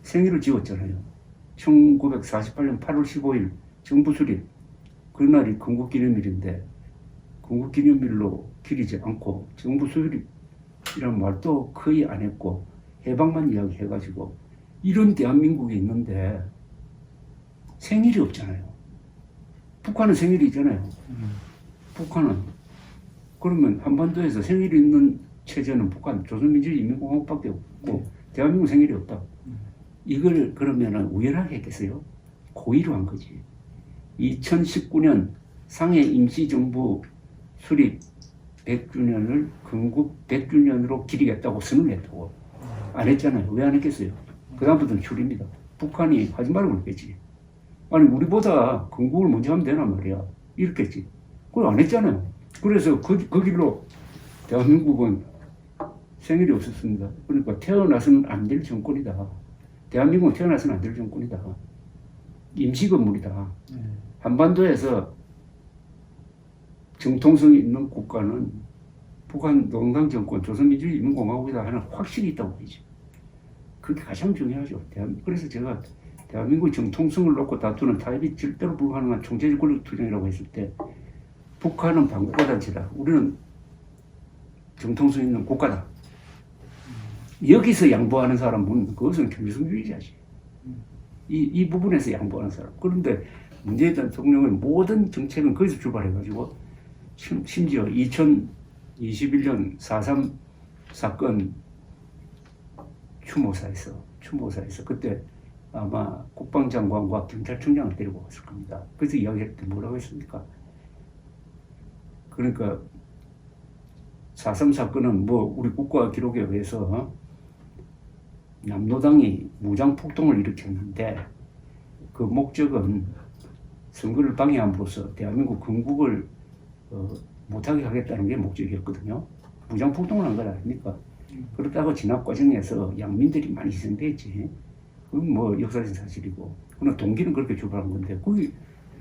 생일을 지었잖아요. 1948년 8월 15일 정부 수립. 그날이 건국기념일인데 건국기념일로 기리지 않고 정부 수립이란 말도 거의 안 했고 해방만 이야기해가지고 이런 대한민국이 있는데 생일이 없잖아요. 북한은 생일이 있잖아요. 북한은 그러면 한반도에서 생일이 있는 체제는 북한 조선민주주의인민공화국밖에 없고 대한민국 생일이 없다. 이걸 그러면은 우연하게 했겠어요? 고의로 한 거지. 2019년 상해 임시정부 수립 100주년을 건국 100주년으로 기리겠다고 선언했다고. 안 했잖아요. 왜 안 했겠어요? 그 다음부터는 줄입니다. 북한이 하지 말라고 그랬겠지. 아니 우리보다 건국을 먼저 하면 되나 말이야. 이렇겠지. 그걸 안 했잖아요. 그래서 그 길로 대한민국은 생일이 없었습니다. 그러니까 태어나서는 안 될 정권이다. 대한민국은 태어나서는 안 될 정권이다. 임시건물이다. 한반도에서 정통성이 있는 국가는 북한 농당 정권, 조선민주주의 인민공화국이다 하는 확실히 있다고 보이죠. 그게 가장 중요하죠. 그래서 제가 대한민국 정통성을 놓고 다투는 타협이 절대로 불가능한 총체적 권력 투쟁이라고 했을 때 북한은 반국가 단체다. 우리는 정통성 있는 국가다. 여기서 양보하는 사람은 그것은 김일성주의자지. 이 부분에서 양보하는 사람. 그런데 문재인 대통령의 모든 정책은 거기서 출발해가지고 심지어 2021년 4.3 사건 추모사에서 그때 아마 국방장관과 경찰청장을 데리고 왔을 겁니다. 그래서 이야기할 때 뭐라고 했습니까? 그러니까 4.3 사건은 뭐 우리 국가 기록에 의해서 남노당이 무장 폭동을 일으켰는데 그 목적은 선거를 방해함으로써 대한민국 건국을 못하게 하겠다는 게 목적이었거든요. 무장 폭동을 한 건 아닙니까? 그렇다고 진압 과정에서 양민들이 많이 희생됐지. 그건 뭐 역사적 사실이고. 그러나 동기는 그렇게 출발한 건데 거기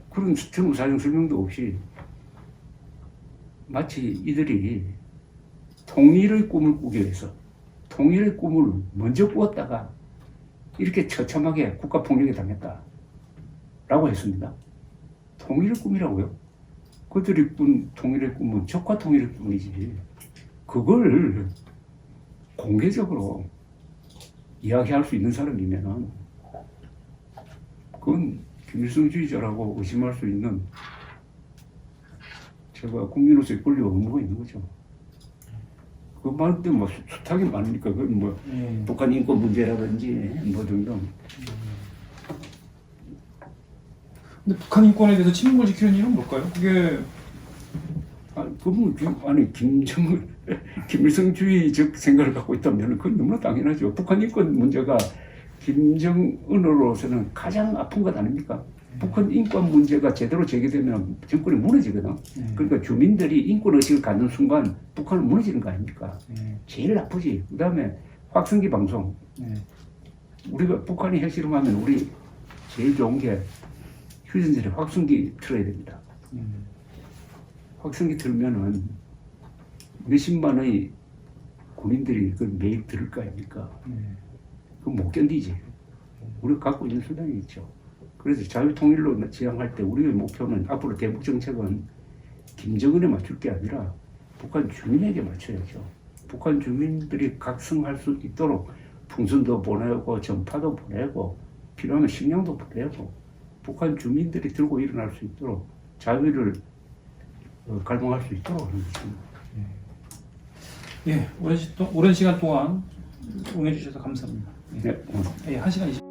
그런 전후 사정 설명도 없이 마치 이들이 통일의 꿈을 꾸기 위해서 통일의 꿈을 먼저 꾸었다가 이렇게 처참하게 국가 폭력에 당했다라고 했습니다. 통일의 꿈이라고요? 그들이 꾼 통일의 꿈은 적과 통일의 꿈이지. 그걸 공개적으로 이야기할 수 있는 사람이면은 그건 김일성주의자라고 의심할 수 있는 제가 국민으로서의 권리와 의무가 있는 거죠. 그 말때 뭐 숱하게 많으니까 그건 뭐 북한 인권 문제라든지 뭐 등등. 근데 북한 인권에 대해서 침묵을 지키는 이유는 뭘까요? 그게 아니 김일성주의적 생각을 갖고 있다면 그건 너무나 당연하죠. 북한 인권 문제가 김정은으로서는 가장 아픈 것 아닙니까? 북한 인권 문제가 제대로 제기되면 정권이 무너지거든. 그러니까 주민들이 인권 의식을 갖는 순간 북한은 무너지는 거 아닙니까? 제일 나쁘지. 그 다음에 확성기 방송. 우리가 북한이 핵실험하면 우리 제일 좋은 게 휴전선에 확성기 틀어야 됩니다. 확성기 틀면은 몇십만의 군인들이 그걸 매일 들을 거 아닙니까? 그건 못 견디지. 우리가 갖고 있는 수단이 있죠. 그래서 자유통일로 지향할 때 우리의 목표는 앞으로 대북 정책은 김정은에 맞출 게 아니라 북한 주민에게 맞춰야죠. 북한 주민들이 각성할 수 있도록 풍선도 보내고 전파도 보내고 필요하면 식량도 보내고 북한 주민들이 들고 일어날 수 있도록 자유를 갈망할 수 있도록 하는 것입니다. 오랜 시간 동안 응해주셔서 감사합니다. 네, 고맙습니다. 1시간 20분.